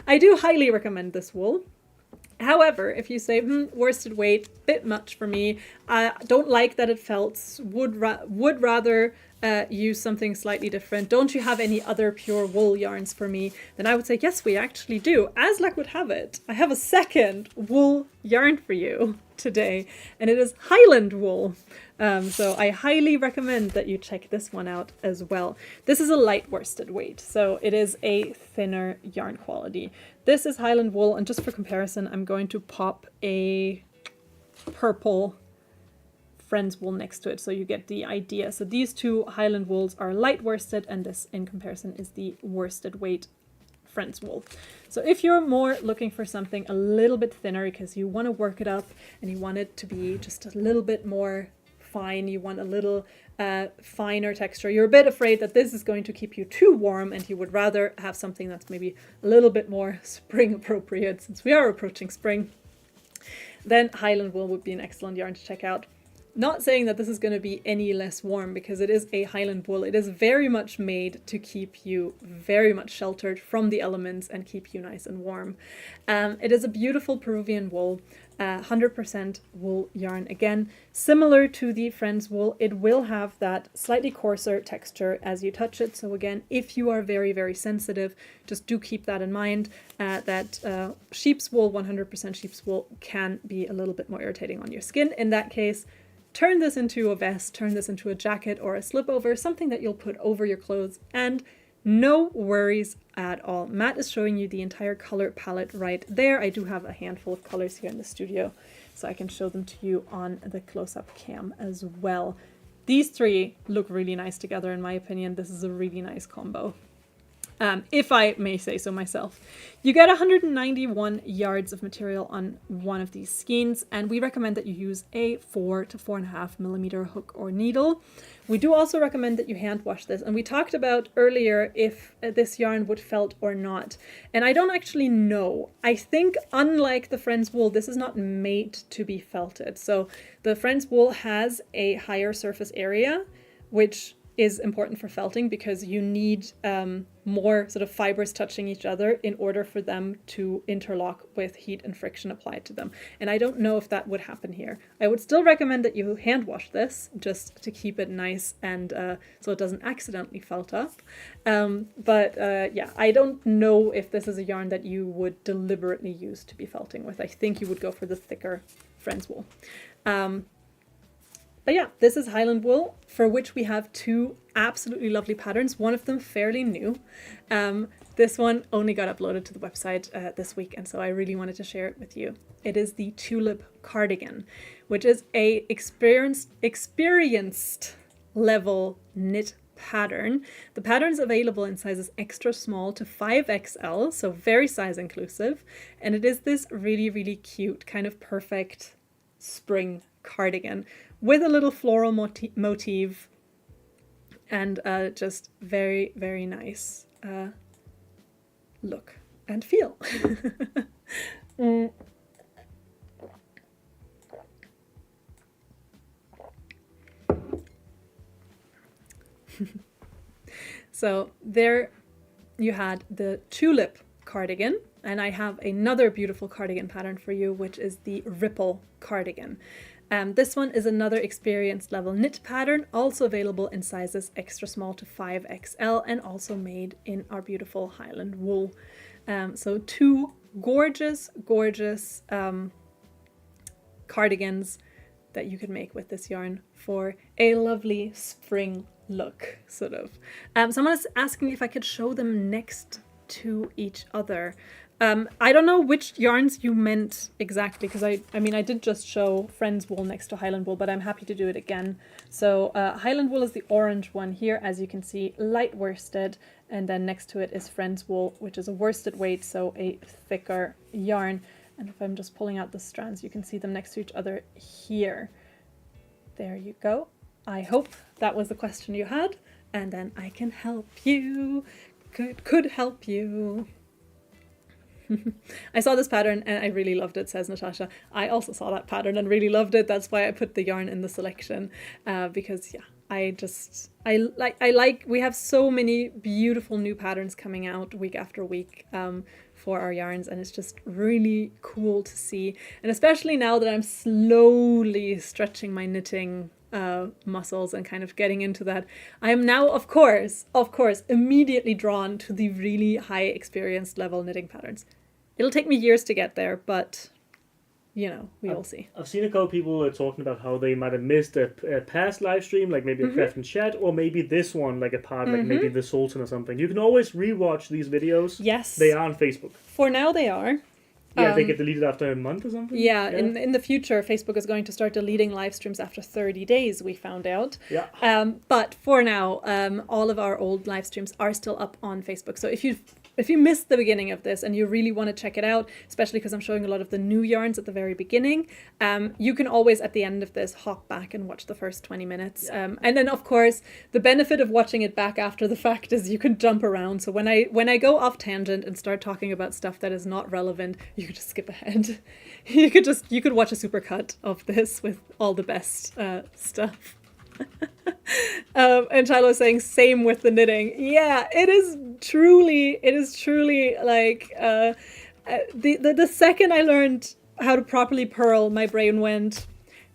I do highly recommend this wool. However, if you say, worsted weight, bit much for me, I don't like that it felts, would rather use something slightly different. Don't you have any other pure wool yarns for me? Then I would say, yes, we actually do. As luck would have it, I have a second wool yarn for you today, and it is Highland Wool. So I highly recommend that you check this one out as well. This is a light worsted weight, so it is a thinner yarn quality. This is Highland Wool, and just for comparison, I'm going to pop a purple Friends wool next to it so you get the idea. So these two Highland wools are light worsted, and this in comparison is the worsted weight Friends wool. So if you're more looking for something a little bit thinner because you want to work it up and you want it to be just a little bit more fine, you want a little finer texture, you're a bit afraid that this is going to keep you too warm and you would rather have something that's maybe a little bit more spring appropriate since we are approaching spring, then Highland Wool would be an excellent yarn to check out. Not saying that this is going to be any less warm because it is a Highland wool. It is very much made to keep you very much sheltered from the elements and keep you nice and warm. It is a beautiful Peruvian wool, 100% wool yarn. Again, similar to the Friends wool, it will have that slightly coarser texture as you touch it. So again, if you are very, very sensitive, just do keep that in mind, that sheep's wool, 100% sheep's wool, can be a little bit more irritating on your skin. In that case, turn this into a vest, turn this into a jacket or a slip over, something that you'll put over your clothes, and no worries at all. Matt is showing you the entire color palette right there. I do have a handful of colors here in the studio, so I can show them to you on the close-up cam as well. These three look really nice together in my opinion. This is a really nice combo. if I may say so myself. You get 191 yards of material on one of these skeins, and we recommend that you use a 4 to 4.5 millimeter hook or needle. We do also recommend that you hand wash this, and we talked about earlier if this yarn would felt or not, and I don't actually know. I think unlike the Friends wool, this is not made to be felted. So the Friends wool has a higher surface area, which is important for felting because you need more sort of fibers touching each other in order for them to interlock with heat and friction applied to them. And I don't know if that would happen here. I would still recommend that you hand wash this just to keep it nice and so it doesn't accidentally felt up. But I don't know if this is a yarn that you would deliberately use to be felting with. I think you would go for the thicker Friends wool. But yeah, this is Highland Wool, for which we have two absolutely lovely patterns, one of them fairly new. This one only got uploaded to the website this week, and so I really wanted to share it with you. It is the Tulip Cardigan, which is a experienced level knit pattern. The pattern is available in sizes extra small to 5XL, so very size inclusive, and it is this really, really cute, kind of perfect spring cardigan with a little floral motif and just very, very nice look and feel. So there you had the Tulip cardigan, and I have another beautiful cardigan pattern for you, which is the Ripple cardigan. This one is another experienced level knit pattern, also available in sizes extra small to 5XL and also made in our beautiful Highland wool. So two gorgeous, gorgeous cardigans that you could make with this yarn for a lovely spring look, sort of. Someone is asking if I could show them next to each other. I don't know which yarns you meant exactly, because I mean I did just show Friends wool next to Highland wool, but I'm happy to do it again. So Highland wool is the orange one here, as you can see, light worsted, and then next to it is Friends wool, which is a worsted weight, so a thicker yarn. And if I'm just pulling out the strands, you can see them next to each other here. There you go. I hope that was the question you had, and then I can help you. Could help you. I saw this pattern and I really loved it, says Natasha. I also saw that pattern and really loved it. That's why I put the yarn in the selection, because yeah, we have so many beautiful new patterns coming out week after week for our yarns, and it's just really cool to see. And especially now that I'm slowly stretching my knitting muscles and kind of getting into that, I am now of course immediately drawn to the really high experienced level knitting patterns. It'll take me years to get there, but you know, we'll see. I've seen a couple people talking about how they might have missed a past live stream, like maybe a craft and chat, or maybe this one, like a part, like maybe the Sultan or something. You can always rewatch these videos. Yes, they are on Facebook. For now, they are. Yeah, they get deleted after a month or something. Yeah, in the future, Facebook is going to start deleting live streams after 30 days, we found out. Yeah. But for now, all of our old live streams are still up on Facebook. So if you missed the beginning of this and you really want to check it out, especially because I'm showing a lot of the new yarns at the very beginning, you can always at the end of this hop back and watch the first 20 minutes. Yeah. And then of course, the benefit of watching it back after the fact is you can jump around. So when I go off tangent and start talking about stuff that is not relevant, you could just skip ahead. You could watch a supercut of this with all the best stuff. And Shiloh's saying same with the knitting. Yeah, it is truly like the second I learned how to properly purl, my brain went,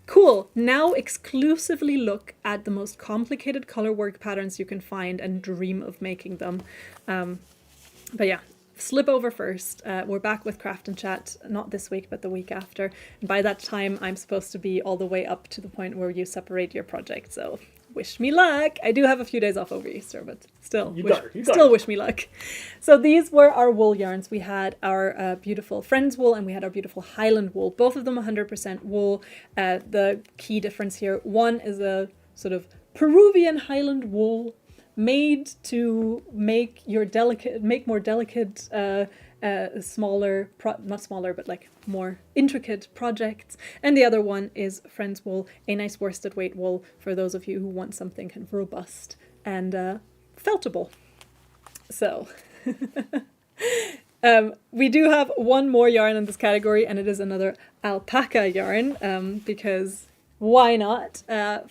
cool, now exclusively look at the most complicated color work patterns you can find and dream of making them. But yeah, slip over first. We're back with Craft and Chat, not this week, but the week after. And by that time, I'm supposed to be all the way up to the point where you separate your project. So wish me luck. I do have a few days off over Easter, but still, wish me luck. So these were our wool yarns. We had our beautiful Friends wool and we had our beautiful Highland wool. Both of them 100% wool. The key difference here, one is a sort of Peruvian Highland wool made to make more delicate, smaller, not smaller, but like more intricate projects. And the other one is Friends Wool, a nice worsted weight wool for those of you who want something kind of robust and feltable. So we do have one more yarn in this category, and it is another alpaca yarn, because why not?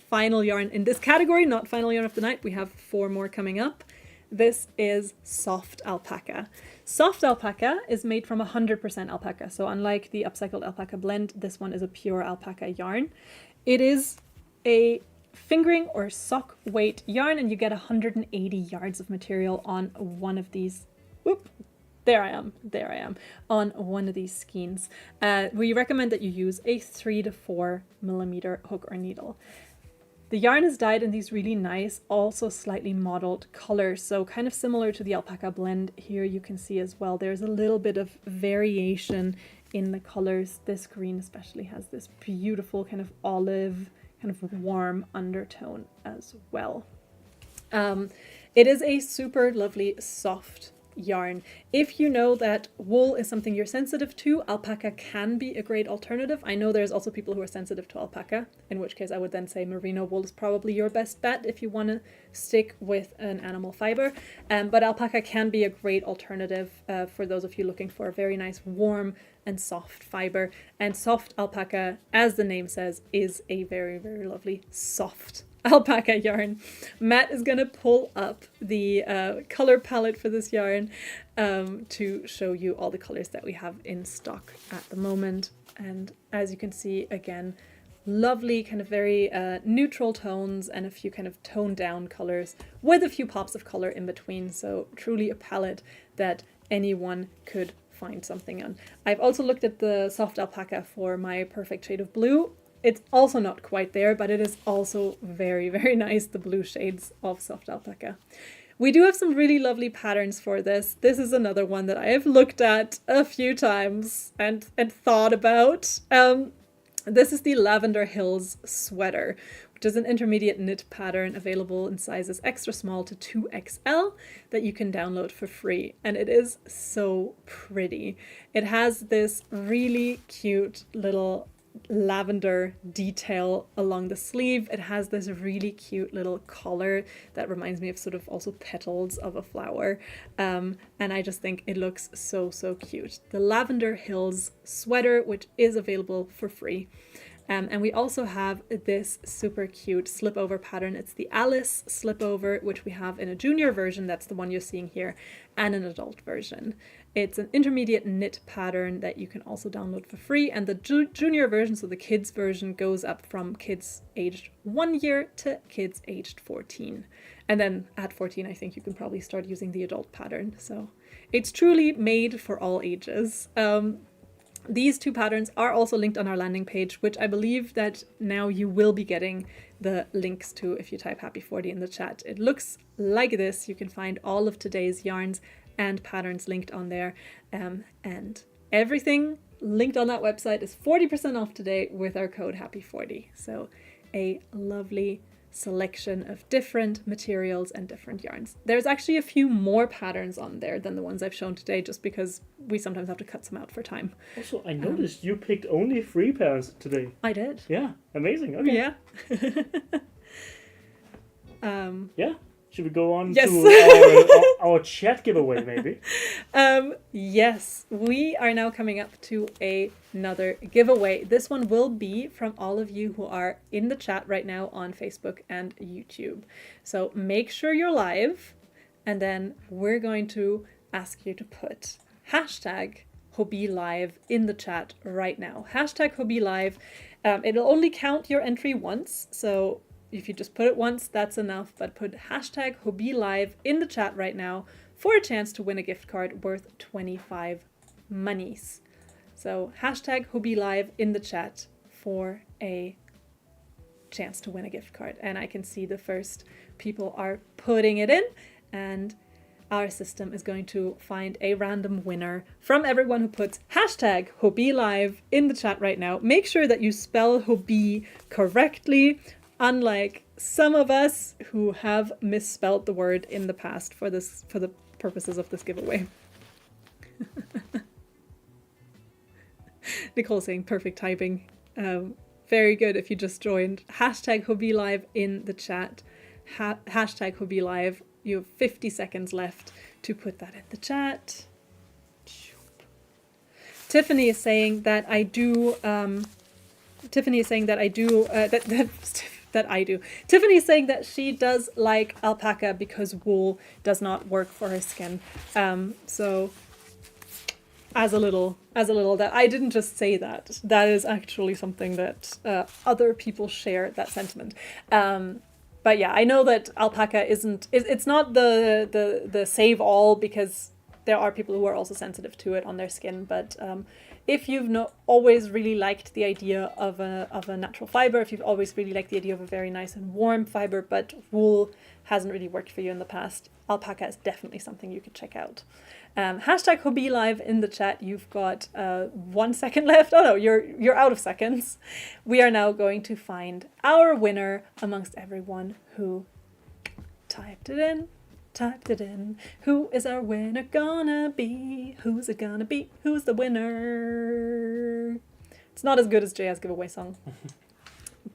Final yarn in this category, not final yarn of the night. We have 4 more coming up. This is soft alpaca. Soft alpaca is made from 100% alpaca. So unlike the upcycled alpaca blend, this one is a pure alpaca yarn. It is a fingering or sock weight yarn, and you get 180 yards of material on one of these. Whoop. There I am, on one of these skeins. We recommend that you use a 3 to 4 millimeter hook or needle. The yarn is dyed in these really nice, also slightly mottled colors, so kind of similar to the alpaca blend. Here you can see as well, there's a little bit of variation in the colors. This green especially has this beautiful kind of olive, kind of warm undertone as well. It is a super lovely, soft yarn. If you know that wool is something you're sensitive to, alpaca can be a great alternative. I know there's also people who are sensitive to alpaca, in which case I would then say merino wool is probably your best bet if you want to stick with an animal fiber. But alpaca can be a great alternative for those of you looking for a very nice warm and soft fiber. And soft alpaca, as the name says, is a very, very lovely soft alpaca yarn. Matt is going to pull up the color palette for this yarn to show you all the colors that we have in stock at the moment. And as you can see, again, lovely kind of very neutral tones and a few kind of toned down colors with a few pops of color in between. So truly a palette that anyone could find something on. I've also looked at the soft alpaca for my perfect shade of blue. It's also not quite there, but it is also very, very nice, the blue shades of soft alpaca. We do have some really lovely patterns for this. This is another one that I have looked at a few times and thought about. This is the Lavender Hills sweater, which is an intermediate knit pattern available in sizes extra small to 2XL that you can download for free. And it is so pretty. It has this really cute little lavender detail along the sleeve. It has this really cute little collar that reminds me of sort of also petals of a flower. And I just think it looks so, so cute. The Lavender Hills sweater, which is available for free. And we also have this super cute slip over pattern. It's the Alice slip over, which we have in a junior version. That's the one you're seeing here, and an adult version. It's an intermediate knit pattern that you can also download for free. And the junior version, so the kids version, goes up from kids aged 1 year to kids aged 14. And then at 14, I think you can probably start using the adult pattern. So it's truly made for all ages. These 2 patterns are also linked on our landing page, which I believe that now you will be getting the links to if you type Happy40 in the chat. It looks like this. You can find all of today's yarns and patterns linked on there. And everything linked on that website is 40% off today with our code Happy40. So a lovely selection of different materials and different yarns. There's actually a few more patterns on there than the ones I've shown today, just because we sometimes have to cut some out for time. Also, I noticed you picked only 3 pairs today. I did. Yeah, amazing. Okay. Yeah. Yeah. Should we go on yes. to our chat giveaway, maybe? Yes, we are now coming up to another giveaway. This one will be from all of you who are in the chat right now on Facebook and YouTube. So make sure you're live, and then we're going to ask you to put hashtag Hobbii Live in the chat right now. Hashtag Hobbii Live. It'll only count your entry once, so if you just put it once, that's enough, but put hashtag Hobbii Live in the chat right now for a chance to win a gift card worth 25 monies. So hashtag Hobbii Live in the chat for a chance to win a gift card. And I can see the first people are putting it in, and our system is going to find a random winner from everyone who puts hashtag Hobbii Live in the chat right now. Make sure that you spell Hobbii correctly. unlike some of us who have misspelled the word in the past for the purposes of this giveaway. Nicole saying perfect typing. Very good if you just joined. Hashtag Hobbii Live in the chat. Hashtag Hobbii Live. You have 50 seconds left to put that in the chat. Tiffany is saying that I do. Tiffany is saying that I do. That I do. Tiffany is saying that she does like alpaca because wool does not work for her skin. So as a little that I didn't just say that. That is actually something that other people share that sentiment. But yeah, I know that alpaca isn't. It's not the save all, because there are people who are also sensitive to it on their skin. But if you've always really liked the idea of a natural fiber, if you've always really liked the idea of a very nice and warm fiber, but wool hasn't really worked for you in the past, alpaca is definitely something you could check out. Hashtag Hobbii Live in the chat. You've got 1 second left. Oh no, you're out of seconds. We are now going to find our winner amongst everyone who typed it in. Who is our winner gonna be? Who's it gonna be? Who's the winner? It's not as good as JS giveaway song,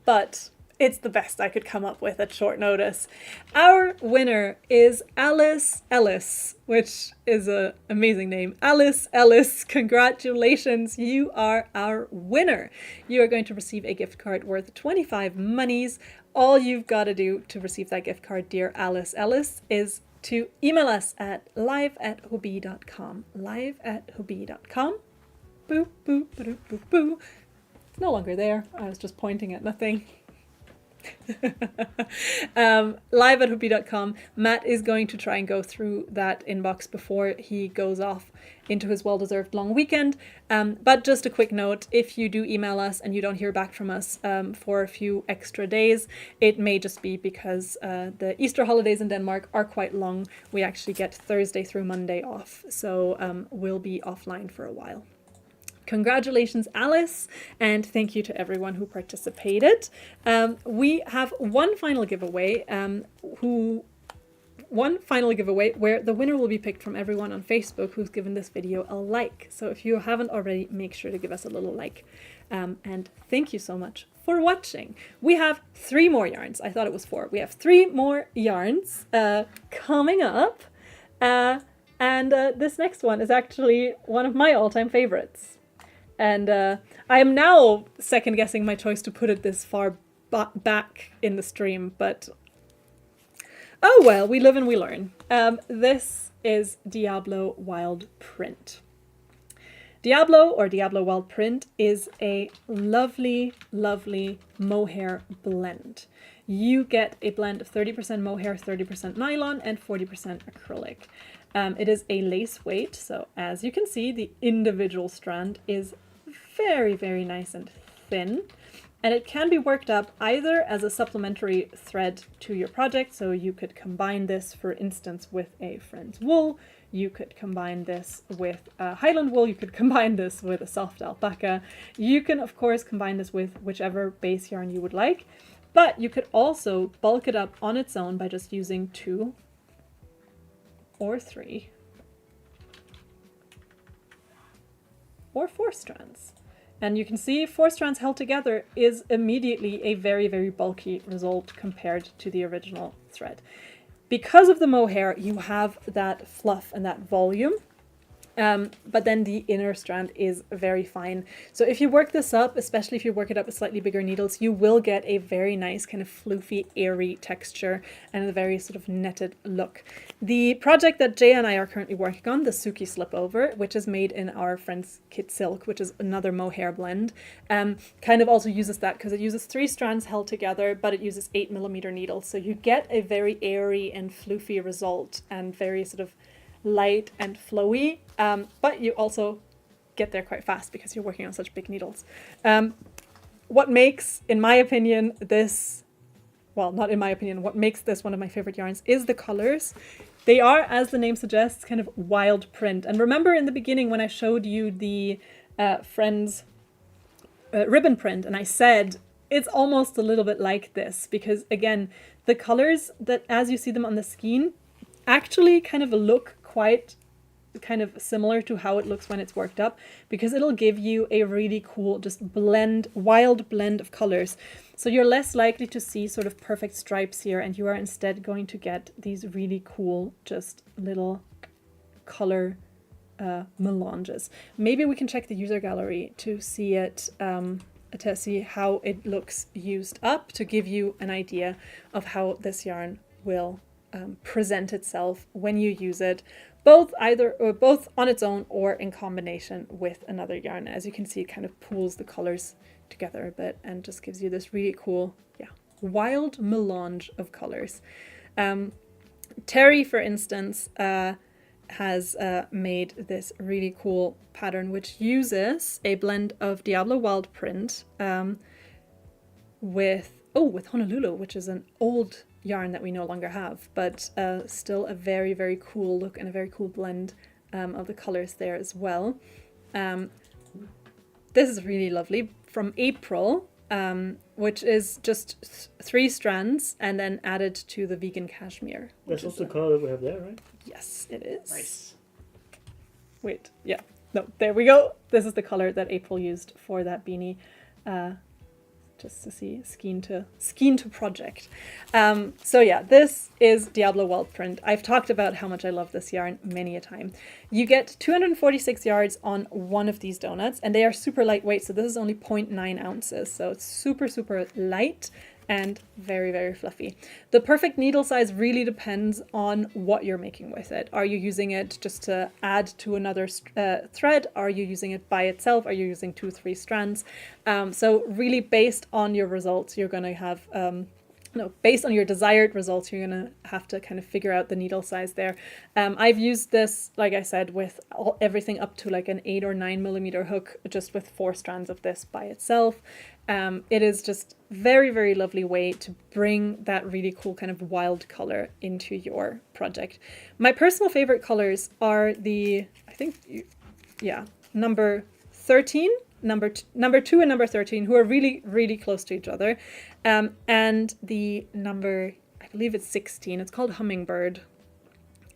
but it's the best I could come up with at short notice. Our winner is Alice Ellis, which is an amazing name. Alice Ellis, congratulations. You are our winner. You are going to receive a gift card worth 25 monies. All you've got to do to receive that gift card, dear Alice Ellis, is to email us at live@hobbii.com. live@hobbii.com. Boo, boo, boo, boo, boo. It's no longer there. I was just pointing at nothing. Live@hobbii.com. Matt is going to try and go through that inbox before he goes off into his well-deserved long weekend. But just a quick note, if you do email us and you don't hear back from us for a few extra days, it may just be because the Easter holidays in Denmark are quite long. We actually get Thursday through Monday off, so we'll be offline for a while. Congratulations, Alice, and thank you to everyone who participated. We have one final giveaway where the winner will be picked from everyone on Facebook who's given this video a like. So if you haven't already, make sure to give us a little like. And thank you so much for watching. We have 3 more yarns. I thought it was 4. We have 3 more yarns coming up. And this next one is actually one of my all-time favorites. And I am now second-guessing my choice to put it this far back in the stream, but oh well, we live and we learn. This is Diablo Wild Print. Diablo, or Diablo Wild Print, is a lovely, lovely mohair blend. You get a blend of 30% mohair, 30% nylon, and 40% acrylic. It is a lace weight, so as you can see, the individual strand is very, very nice and thin, and it can be worked up either as a supplementary thread to your project, so you could combine this, for instance, with a friend's wool, you could combine this with Highland Wool, you could combine this with a soft alpaca, you can of course combine this with whichever base yarn you would like, but you could also bulk it up on its own by just using 2 or 3 or 4 strands. And you can see 4 strands held together is immediately a very, very bulky result compared to the original thread. Because of the mohair, you have that fluff and that volume, but then the inner strand is very fine. So if you work this up, especially if you work it up with slightly bigger needles, you will get a very nice kind of floofy, airy texture and a very sort of netted look. The project that Jay and I are currently working on, the Suki Slipover, which is made in our friend's Kit Silk, which is another mohair blend, kind of also uses that because it uses 3 strands held together, but it uses 8mm needles. So you get a very airy and floofy result and very sort of light and flowy, but you also get there quite fast because you're working on such big needles. What makes, in my opinion, this, well, not in my opinion, what makes this one of my favorite yarns is the colors. They are, as the name suggests, kind of wild print. And remember in the beginning when I showed you the Friends ribbon print, and I said it's almost a little bit like this because, again, the colors that as you see them on the skein actually kind of look quite kind of similar to how it looks when it's worked up, because it'll give you a really cool just wild blend of colors. So you're less likely to see sort of perfect stripes here, and you are instead going to get these really cool just little color melanges. Maybe we can check the user gallery to see it, to see how it looks used up, to give you an idea of how this yarn will present itself when you use it, both on its own or in combination with another yarn. As you can see, it kind of pulls the colors together a bit and just gives you this really cool, wild melange of colors. Terry, for instance, has made this really cool pattern which uses a blend of Diablo wild print with Honolulu, which is an old yarn that we no longer have, but still a very, very cool look and a very cool blend of the colors there as well. This is really lovely from April, which is just 3 strands and then added to the vegan cashmere. That's also the color that we have there, right? Yes, it is. Nice. Wait, yeah. No, there we go. This is the color that April used for that beanie. Just to see skein to project. So yeah, this is Diablo wild print. I've talked about how much I love this yarn many a time. You get 246 yards on one of these donuts, and they are super lightweight. So this is only 0.9 ounces. So it's super, super light and very, very fluffy. The perfect needle size really depends on what you're making with it. Are you using it just to add to another thread? Are you using it by itself? Are you using 2-3 strands? So really based on your results, you're going to have, based on your desired results, you're going to have to kind of figure out the needle size there. I've used this, like I said, with everything up to like an 8 or 9 millimeter hook, just with 4 strands of this by itself. It is just very, very lovely way to bring that really cool kind of wild color into your project. My personal favorite colors are number 13, number 2 and number 13, who are really, really close to each other. And the number, I believe it's 16, it's called Hummingbird.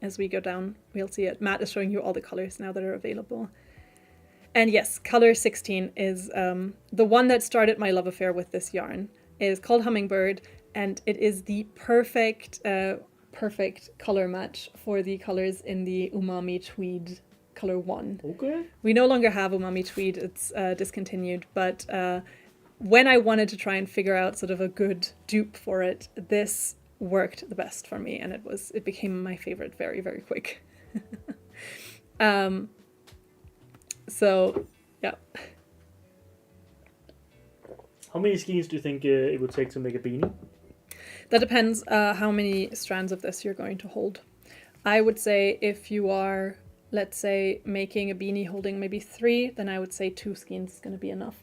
As we go down, we'll see it. Matt is showing you all the colors now that are available. And yes, color 16 is the one that started my love affair with this yarn. It is called Hummingbird, and it is the perfect color match for the colors in the Umami Tweed color 1. Okay. We no longer have Umami Tweed, it's discontinued, but when I wanted to try and figure out sort of a good dupe for it, this worked the best for me, and it became my favorite very, very quick. So, yeah. How many skeins do you think it would take to make a beanie? That depends how many strands of this you're going to hold. I would say if you are, let's say, making a beanie holding maybe 3, then I would say 2 skeins is going to be enough.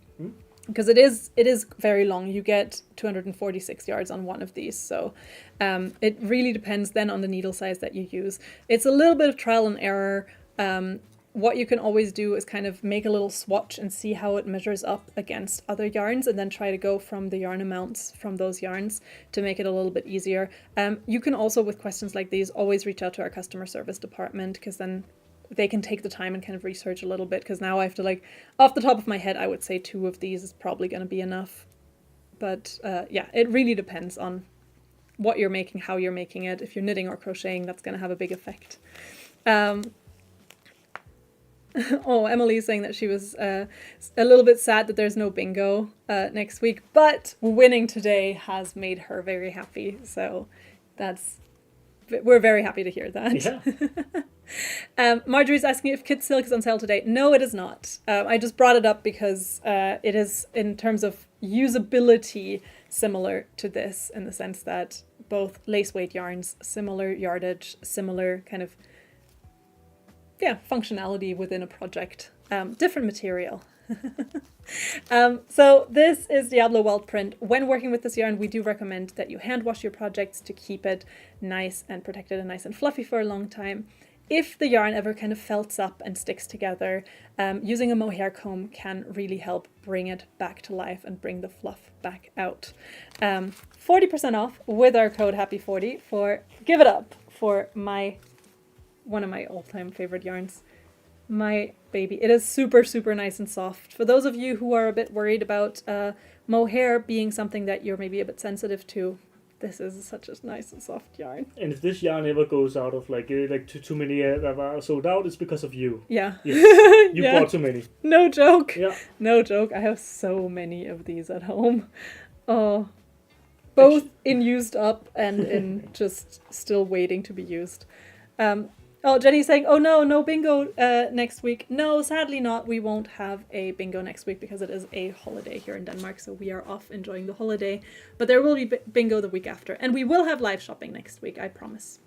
Because it is very long. You get 246 yards on one of these. So it really depends then on the needle size that you use. It's a little bit of trial and error. What you can always do is kind of make a little swatch and see how it measures up against other yarns, and then try to go from the yarn amounts from those yarns to make it a little bit easier. You can also, with questions like these, always reach out to our customer service department, because then they can take the time and kind of research a little bit, because now I have to, like, off the top of my head, I would say 2 of these is probably going to be enough. But yeah, it really depends on what you're making, how you're making it. If you're knitting or crocheting, that's going to have a big effect. Oh, Emily's saying that she was a little bit sad that there's no bingo next week, but winning today has made her very happy. So we're very happy to hear that. Yeah. Marjorie's asking if Kid Silk is on sale today. No, it is not. I just brought it up because it is, in terms of usability, similar to this, in the sense that both lace weight yarns, similar yardage, similar kind of functionality within a project, different material. So this is Diablo Wild Print. When working with this yarn, we do recommend that you hand wash your projects to keep it nice and protected and nice and fluffy for a long time. if the yarn ever kind of felts up and sticks together, using a mohair comb can really help bring it back to life and bring the fluff back out. 40% off with our code HAPPY40 for Give It Up for one of my all-time favorite yarns. My baby. It is super, super nice and soft. For those of you who are a bit worried about mohair being something that you're maybe a bit sensitive to, this is such a nice and soft yarn. And if this yarn ever goes out of too many that are sold out, it's because of you. Yeah. Yes. You bought too many. No joke. Yeah. No joke. I have so many of these at home. Oh, both in used up and in just still waiting to be used. Oh, Jenny's saying, oh no bingo next week. No, sadly not. We won't have a bingo next week because it is a holiday here in Denmark. So we are off enjoying the holiday. But there will be bingo the week after. And we will have live shopping next week, I promise.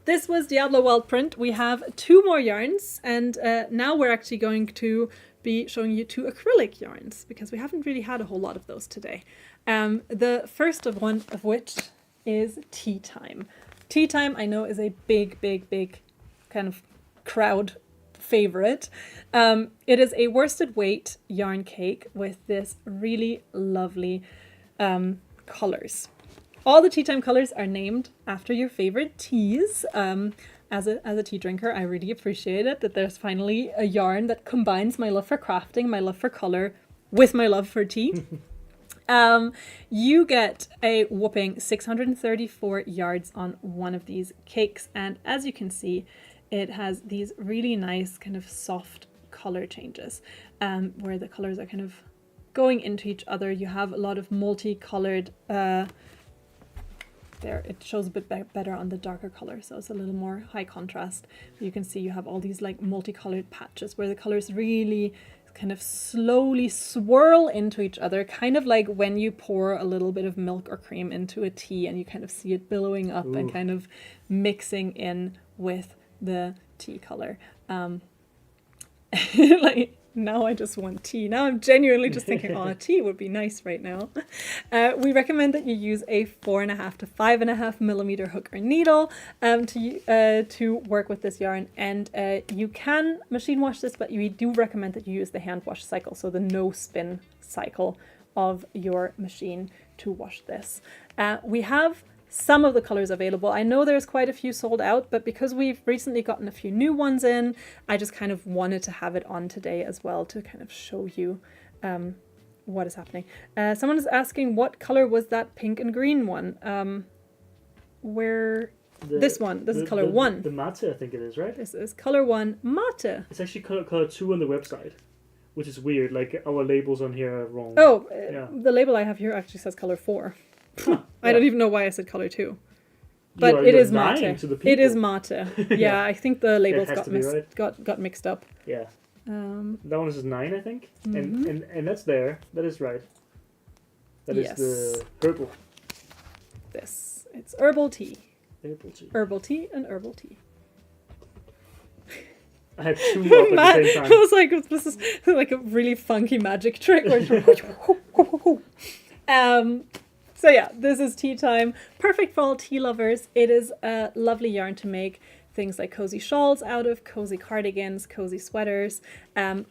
This was Diablo Wild Print. We have 2 more yarns. And now we're actually going to be showing you 2 acrylic yarns because we haven't really had a whole lot of those today. The first of which is Tea Time. Tea Time, I know, is a big kind of crowd favorite. It is a worsted weight yarn cake with this really lovely colors. All the Tea Time colors are named after your favorite teas. As a tea drinker, I really appreciate it that there's finally a yarn that combines my love for crafting, my love for color, with my love for tea. You get a whopping 634 yards on one of these cakes, and as you can see, it has these really nice kind of soft color changes, where the colors are kind of going into each other. You have a lot of multicolored, there it shows a bit better on the darker color, so it's a little more high contrast. You can see you have all these like multicolored patches where the colors really kind of slowly swirl into each other, kind of like when you pour a little bit of milk or cream into a tea and you kind of see it billowing up and kind of mixing in with the tea color. Like now I just want tea. Now I'm genuinely just thinking, oh, tea would be nice right now. We recommend that you use a 4.5 to 5.5 millimeter hook or needle to work with this yarn. And you can machine wash this, but we do recommend that you use the hand wash cycle, so the no spin cycle of your machine to wash this. We have some of the colors available. I know there's quite a few sold out, but because we've recently gotten a few new ones in, I just kind of wanted to have it on today as well to kind of show you what is happening. Someone is asking, what color was that pink and green one? This is color 1. The mate, I think it is, right? This is color 1 mate. It's actually color 2 on the website, which is weird. Like our labels on here are wrong. Oh, the label I have here actually says color 4. Huh, I don't even know why I said color 2. But it is mate. It is mate. Yeah, I think the labels got mixed up. Yeah. That one is 9, I think. Mm-hmm. And that's there. That is right. That is the herbal. It's herbal tea. Herbal tea. Herbal tea and herbal tea. I had 2 up at the same time. I was like, this is like a really funky magic trick. So yeah, this is Tea Time. Perfect for all tea lovers. It is a lovely yarn to make things like cozy shawls out of, cozy cardigans, cozy sweaters,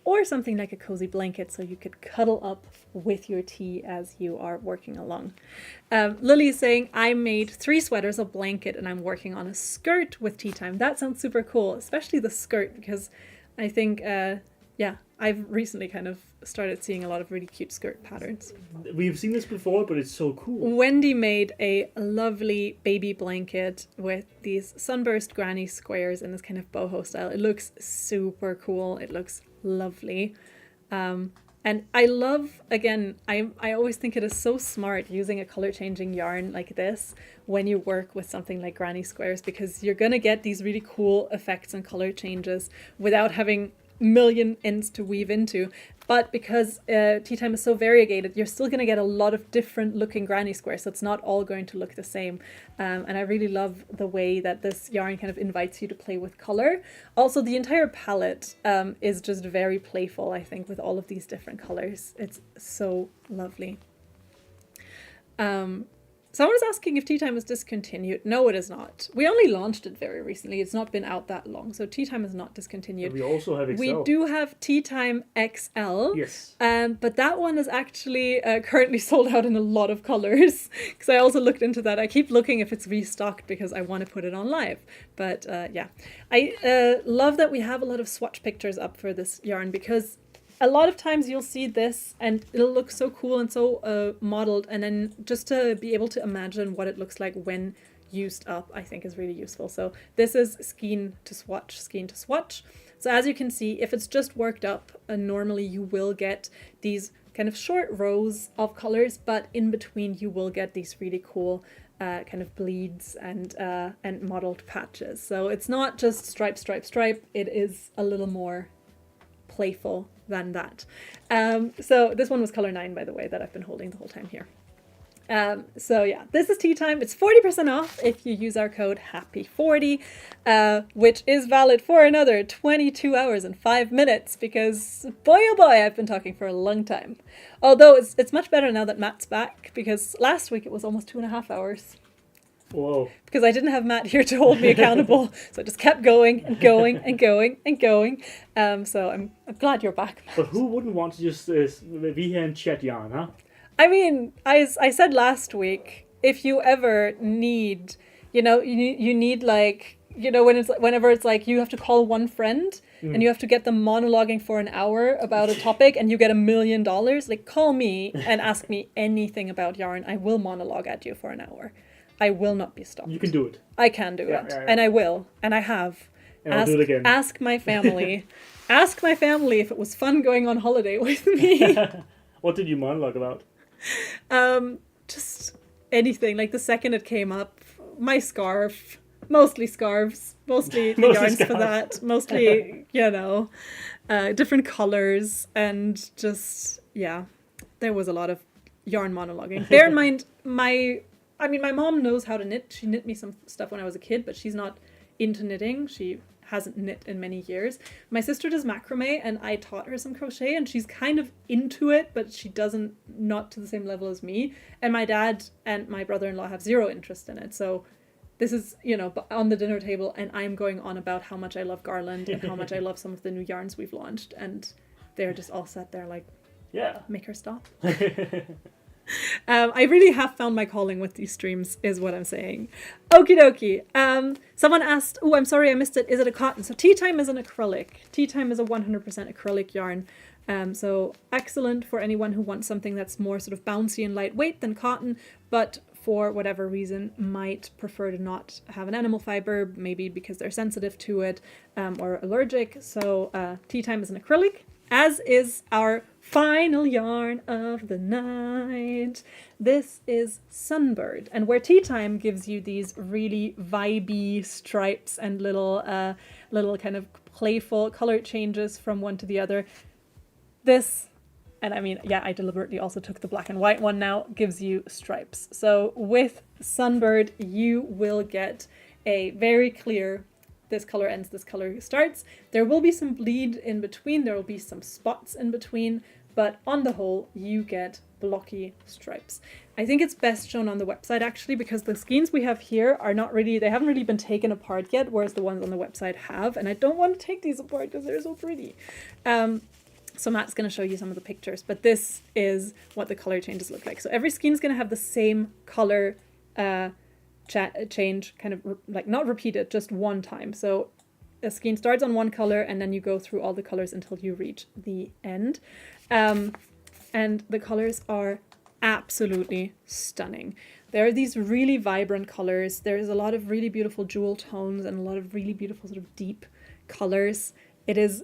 or something like a cozy blanket so you could cuddle up with your tea as you are working along. Lily is saying, I made 3 sweaters, a blanket, and I'm working on a skirt with Tea Time. That sounds super cool, especially the skirt, because I think, I've recently kind of started seeing a lot of really cute skirt patterns. We've seen this before, but it's so cool. Wendy made a lovely baby blanket with these sunburst granny squares in this kind of boho style. It looks super cool. It looks lovely. And I love, again, I always think it is so smart using a color changing yarn like this when you work with something like granny squares, because you're going to get these really cool effects and color changes without having million ends to weave into. But because Tea Time is so variegated, you're still going to get a lot of different looking granny squares, so it's not all going to look the same. And I really love the way that this yarn kind of invites you to play with color. Also, the entire palette is just very playful, I think, with all of these different colors. It's so lovely. Someone was asking if Tea Time is discontinued. No, it is not. We only launched it very recently. It's not been out that long. So Tea Time is not discontinued. And we also have XL. We do have Tea Time XL. Yes. But that one is actually currently sold out in a lot of colors. Because I also looked into that. I keep looking if it's restocked because I want to put it on live. But yeah. I love that we have a lot of swatch pictures up for this yarn because a lot of times you'll see this and it'll look so cool and so modeled, and then just to be able to imagine what it looks like when used up, I think is really useful. So this is skein to swatch. So as you can see, if it's just worked up, normally you will get these kind of short rows of colors, but in between you will get these really cool kind of bleeds and modeled patches. So it's not just stripe. It is a little more playful than that. So this one was color 9, by the way, that I've been holding the whole time here. So yeah, this is Tea Time. It's 40% off if you use our code HAPPY40, which is valid for another 22 hours and 5 minutes because boy oh boy, I've been talking for a long time. Although it's much better now that Matt's back, because last week it was almost 2.5 hours. Whoa. Because I didn't have Matt here to hold me accountable. So I just kept going and going and going and going. So I'm glad you're back, Matt. But who wouldn't want to just be here and chat yarn, huh? I mean, I said last week, if you ever need, you need like, whenever it's like you have to call one friend and you have to get them monologuing for an hour about a topic and you get $1 million, like call me and ask me anything about yarn. I will monologue at you for an hour. I will not be stopped. You can do it. I can do it. Yeah. And I will. And I have. And I'll do it again. Ask my family. Ask my family if it was fun going on holiday with me. What did you monologue about? Just anything. Like the second it came up, my scarf. Mostly scarves. Mostly the yarns for that. Mostly, different colors. And just, yeah. There was a lot of yarn monologuing. Bear in mind, my mom knows how to knit. She knit me some stuff when I was a kid, but she's not into knitting. She hasn't knit in many years. My sister does macrame, and I taught her some crochet, and she's kind of into it, but she doesn't, not to the same level as me. And my dad and my brother-in-law have zero interest in it. So this is, on the dinner table, and I'm going on about how much I love garland and how much I love some of the new yarns we've launched. And they're just all sat there like, yeah, make her stop. I really have found my calling with these streams, is what I'm saying. Okie dokie. Someone asked, oh, I'm sorry I missed it. Is it a cotton? So Tea Time is an acrylic. Tea Time is a 100% acrylic yarn. So excellent for anyone who wants something that's more sort of bouncy and lightweight than cotton, but for whatever reason might prefer to not have an animal fiber, maybe because they're sensitive to it or allergic. So Tea Time is an acrylic, as is our final yarn of the night. This is Sunbird, and where Tea Time gives you these really vibey stripes and little kind of playful color changes from one to the other, this, and I mean, yeah, I deliberately also took the black and white one now, gives you stripes. So with Sunbird, you will get a very clear, this color ends, this color starts. There will be some bleed in between, there will be some spots in between, but on the whole, you get blocky stripes. I think it's best shown on the website actually, because the skeins we have here are not really, they haven't really been taken apart yet, whereas the ones on the website have, and I don't want to take these apart because they're so pretty. So Matt's going to show you some of the pictures, but this is what the color changes look like. So every skein is going to have the same color change, kind of like not repeated, just one time. So a skein starts on one color and then you go through all the colors until you reach the end. And the colors are absolutely stunning. There are these really vibrant colors. There's a lot of really beautiful jewel tones and a lot of really beautiful sort of deep colors. It is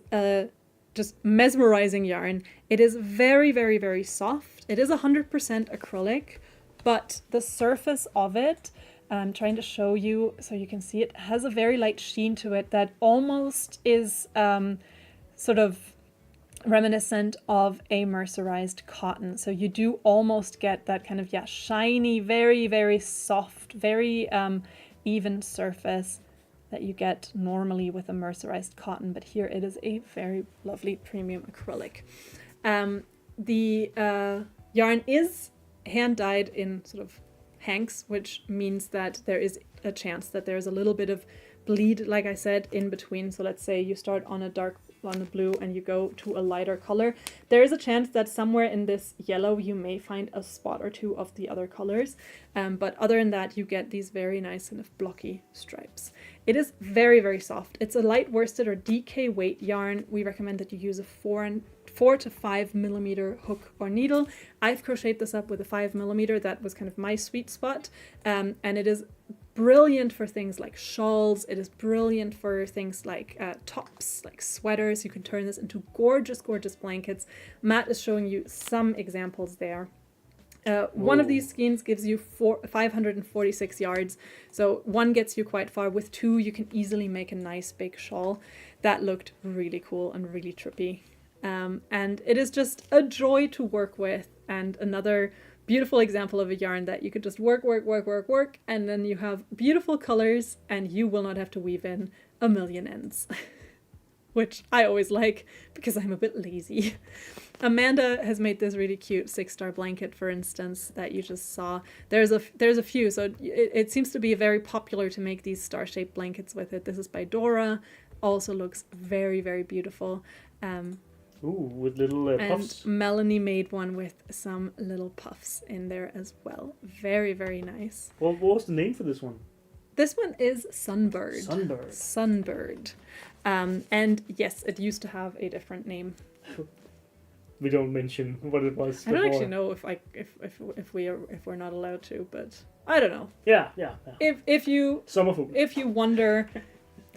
just mesmerizing yarn. It is very, very, very soft. It is 100% acrylic, but the surface of it, I'm trying to show you so you can see it, has a very light sheen to it that almost is sort of reminiscent of a mercerized cotton. So you do almost get that kind of, shiny, very, very soft, very even surface that you get normally with a mercerized cotton, but here it is a very lovely premium acrylic. The yarn is hand dyed in sort of hanks, which means that there is a chance that there's a little bit of bleed, like I said, in between. So let's say you start on a blue and you go to a lighter color. There is a chance that somewhere in this yellow you may find a spot or two of the other colors. But other than that, you get these very nice kind of blocky stripes. It is very, very soft. It's a light worsted or DK weight yarn. We recommend that you use a 4 to 5 millimeter hook or needle. I've crocheted this up with a 5 millimeter. That was kind of my sweet spot. And it is brilliant for things like shawls. It is brilliant for things like tops, like sweaters. You can turn this into gorgeous, gorgeous blankets. Matt is showing you some examples there. One of these skeins gives you 546 yards. So one gets you quite far. With two, you can easily make a nice big shawl. That looked really cool and really trippy. And it is just a joy to work with, and another beautiful example of a yarn that you could just work, and then you have beautiful colors and you will not have to weave in a million ends, which I always like because I'm a bit lazy. Amanda has made this really cute 6-star blanket, for instance, that you just saw. There's a few, so it seems to be very popular to make these star-shaped blankets with it. This is by Dora, also looks very, very beautiful. Ooh, with little puffs. And Melanie made one with some little puffs in there as well. Very, very nice. Well, what was the name for this one? This one is Sunbird. Sunbird. And yes, it used to have a different name. We don't mention what it was before. I don't actually know if we're not allowed to, but I don't know. Yeah. If you wonder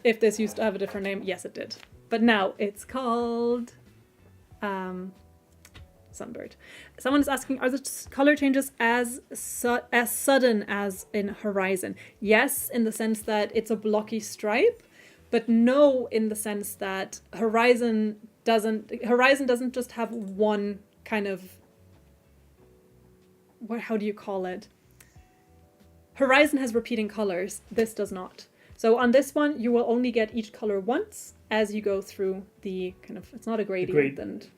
if this used to have a different name, yes, it did. But now it's called Sunbird. Someone's asking, are the color changes as sudden as in Horizon? Yes, in the sense that it's a blocky stripe, but no, in the sense that Horizon doesn't just have one kind of, how do you call it? Horizon has repeating colors. This does not. So on this one, you will only get each color once as you go through the kind of, it's not a gradient,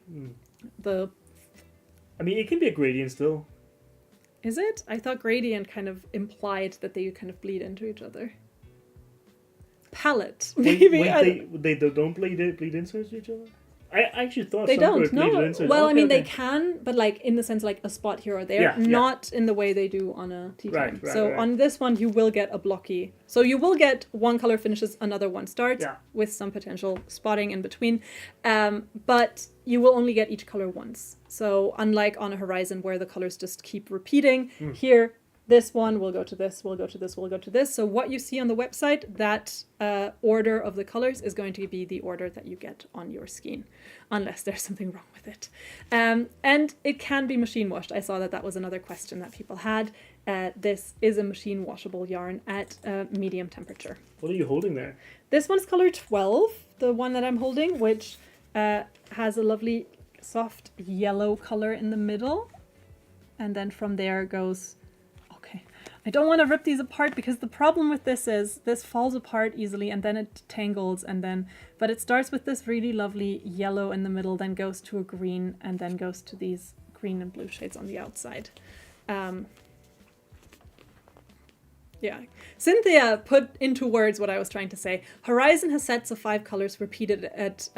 I mean, it can be a gradient still. Is it? I thought gradient kind of implied that they kind of bleed into each other. Palette, maybe. They don't bleed into each other? I actually thought they don't. No. Well, okay, I mean, they can, but like in the sense like a spot here or there, not in the way they do on a T-time. Right. On this one, you will get a blocky. So you will get one color finishes, another one starts with some potential spotting in between. But you will only get each color once. So unlike on a Horizon where the colors just keep repeating, here, this one will go to this, will go to this, will go to this. So what you see on the website, that order of the colors is going to be the order that you get on your skein, unless there's something wrong with it. And it can be machine washed. I saw that was another question that people had. This is a machine washable yarn at medium temperature. What are you holding there? This one's color 12, the one that I'm holding, which has a lovely soft yellow color in the middle. And then from there goes... I don't want to rip these apart because the problem with this is this falls apart easily and then it tangles but it starts with this really lovely yellow in the middle, then goes to a green and then goes to these green and blue shades on the outside. Cynthia put into words what I was trying to say. Horizon has sets of 5 colors repeated at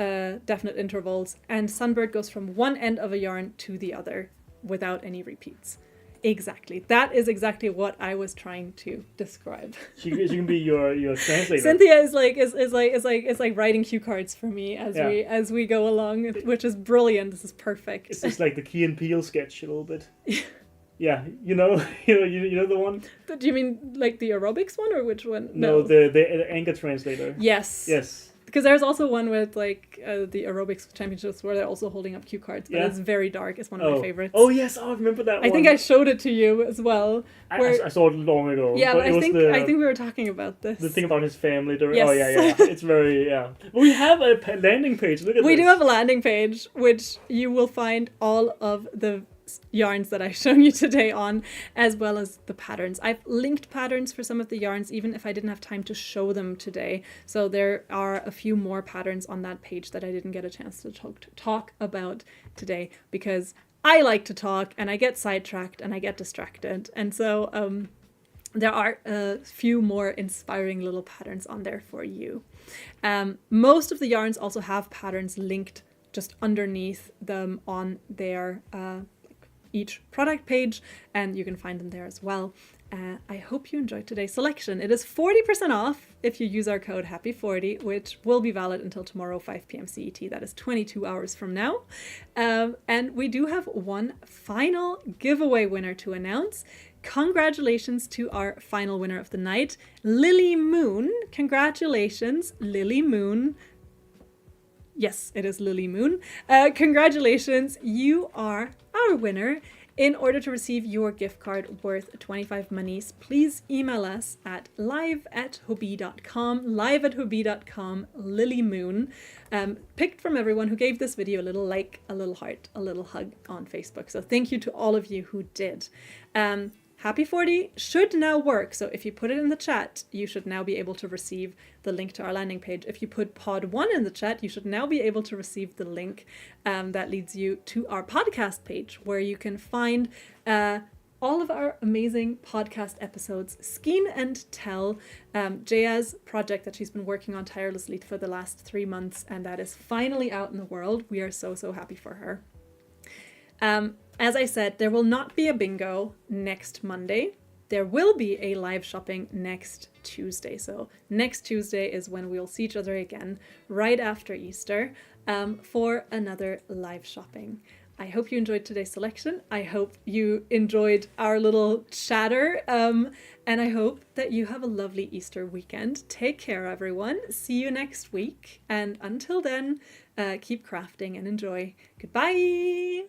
definite intervals, and Sunbird goes from one end of a yarn to the other without any repeats. Exactly. That is exactly what I was trying to describe. She can be your translator. Cynthia is like writing cue cards for me as we go along, which is brilliant. This is perfect. It's just like the Key and Peele sketch a little bit. Yeah, you know the one. Do you mean like the aerobics one or which one? No, the Anchor translator. Yes. Because there's also one with like the aerobics championships where they're also holding up cue cards, but it's very dark. It's one of my favorites. Oh yes, I remember that one. I think I showed it to you as well. I saw it long ago. Yeah, but I think we were talking about this. The thing about his family. Yes. Oh yeah. It's very We have a landing page. Look at this. We do have a landing page, which you will find all of the yarns that I've shown you today on, as well as the patterns. I've linked patterns for some of the yarns, even if I didn't have time to show them today. So there are a few more patterns on that page that I didn't get a chance to talk about today, because I like to talk and I get sidetracked and I get distracted. And so there are a few more inspiring little patterns on there for you. Most of the yarns also have patterns linked just underneath them on their each product page, and you can find them there as well. I hope you enjoyed today's selection. It is 40% off if you use our code HAPPY40, which will be valid until tomorrow 5 p.m. CET. That is 22 hours from now. And we do have one final giveaway winner to announce. Congratulations to our final winner of the night, Lily Moon. Congratulations, Lily Moon. Yes, it is Lily Moon. Congratulations, you are our winner. In order to receive your gift card worth 25 monies, please email us at live@hobbii.com, Lily Moon. Picked from everyone who gave this video a little like, a little heart, a little hug on Facebook. So thank you to all of you who did. Happy 40 should now work. So if you put it in the chat, you should now be able to receive the link to our landing page. If you put pod 1 in the chat, you should now be able to receive the link that leads you to our podcast page, where you can find all of our amazing podcast episodes. Skeen and Tell, Jaya's project that she's been working on tirelessly for the last 3 months, and that is finally out in the world. We are so, so happy for her. As I said, there will not be a bingo next Monday. There will be a live shopping next Tuesday. So next Tuesday is when we'll see each other again, right after Easter, for another live shopping. I hope you enjoyed today's selection. I hope you enjoyed our little chatter. And I hope that you have a lovely Easter weekend. Take care, everyone. See you next week. And until then, keep crafting and enjoy. Goodbye.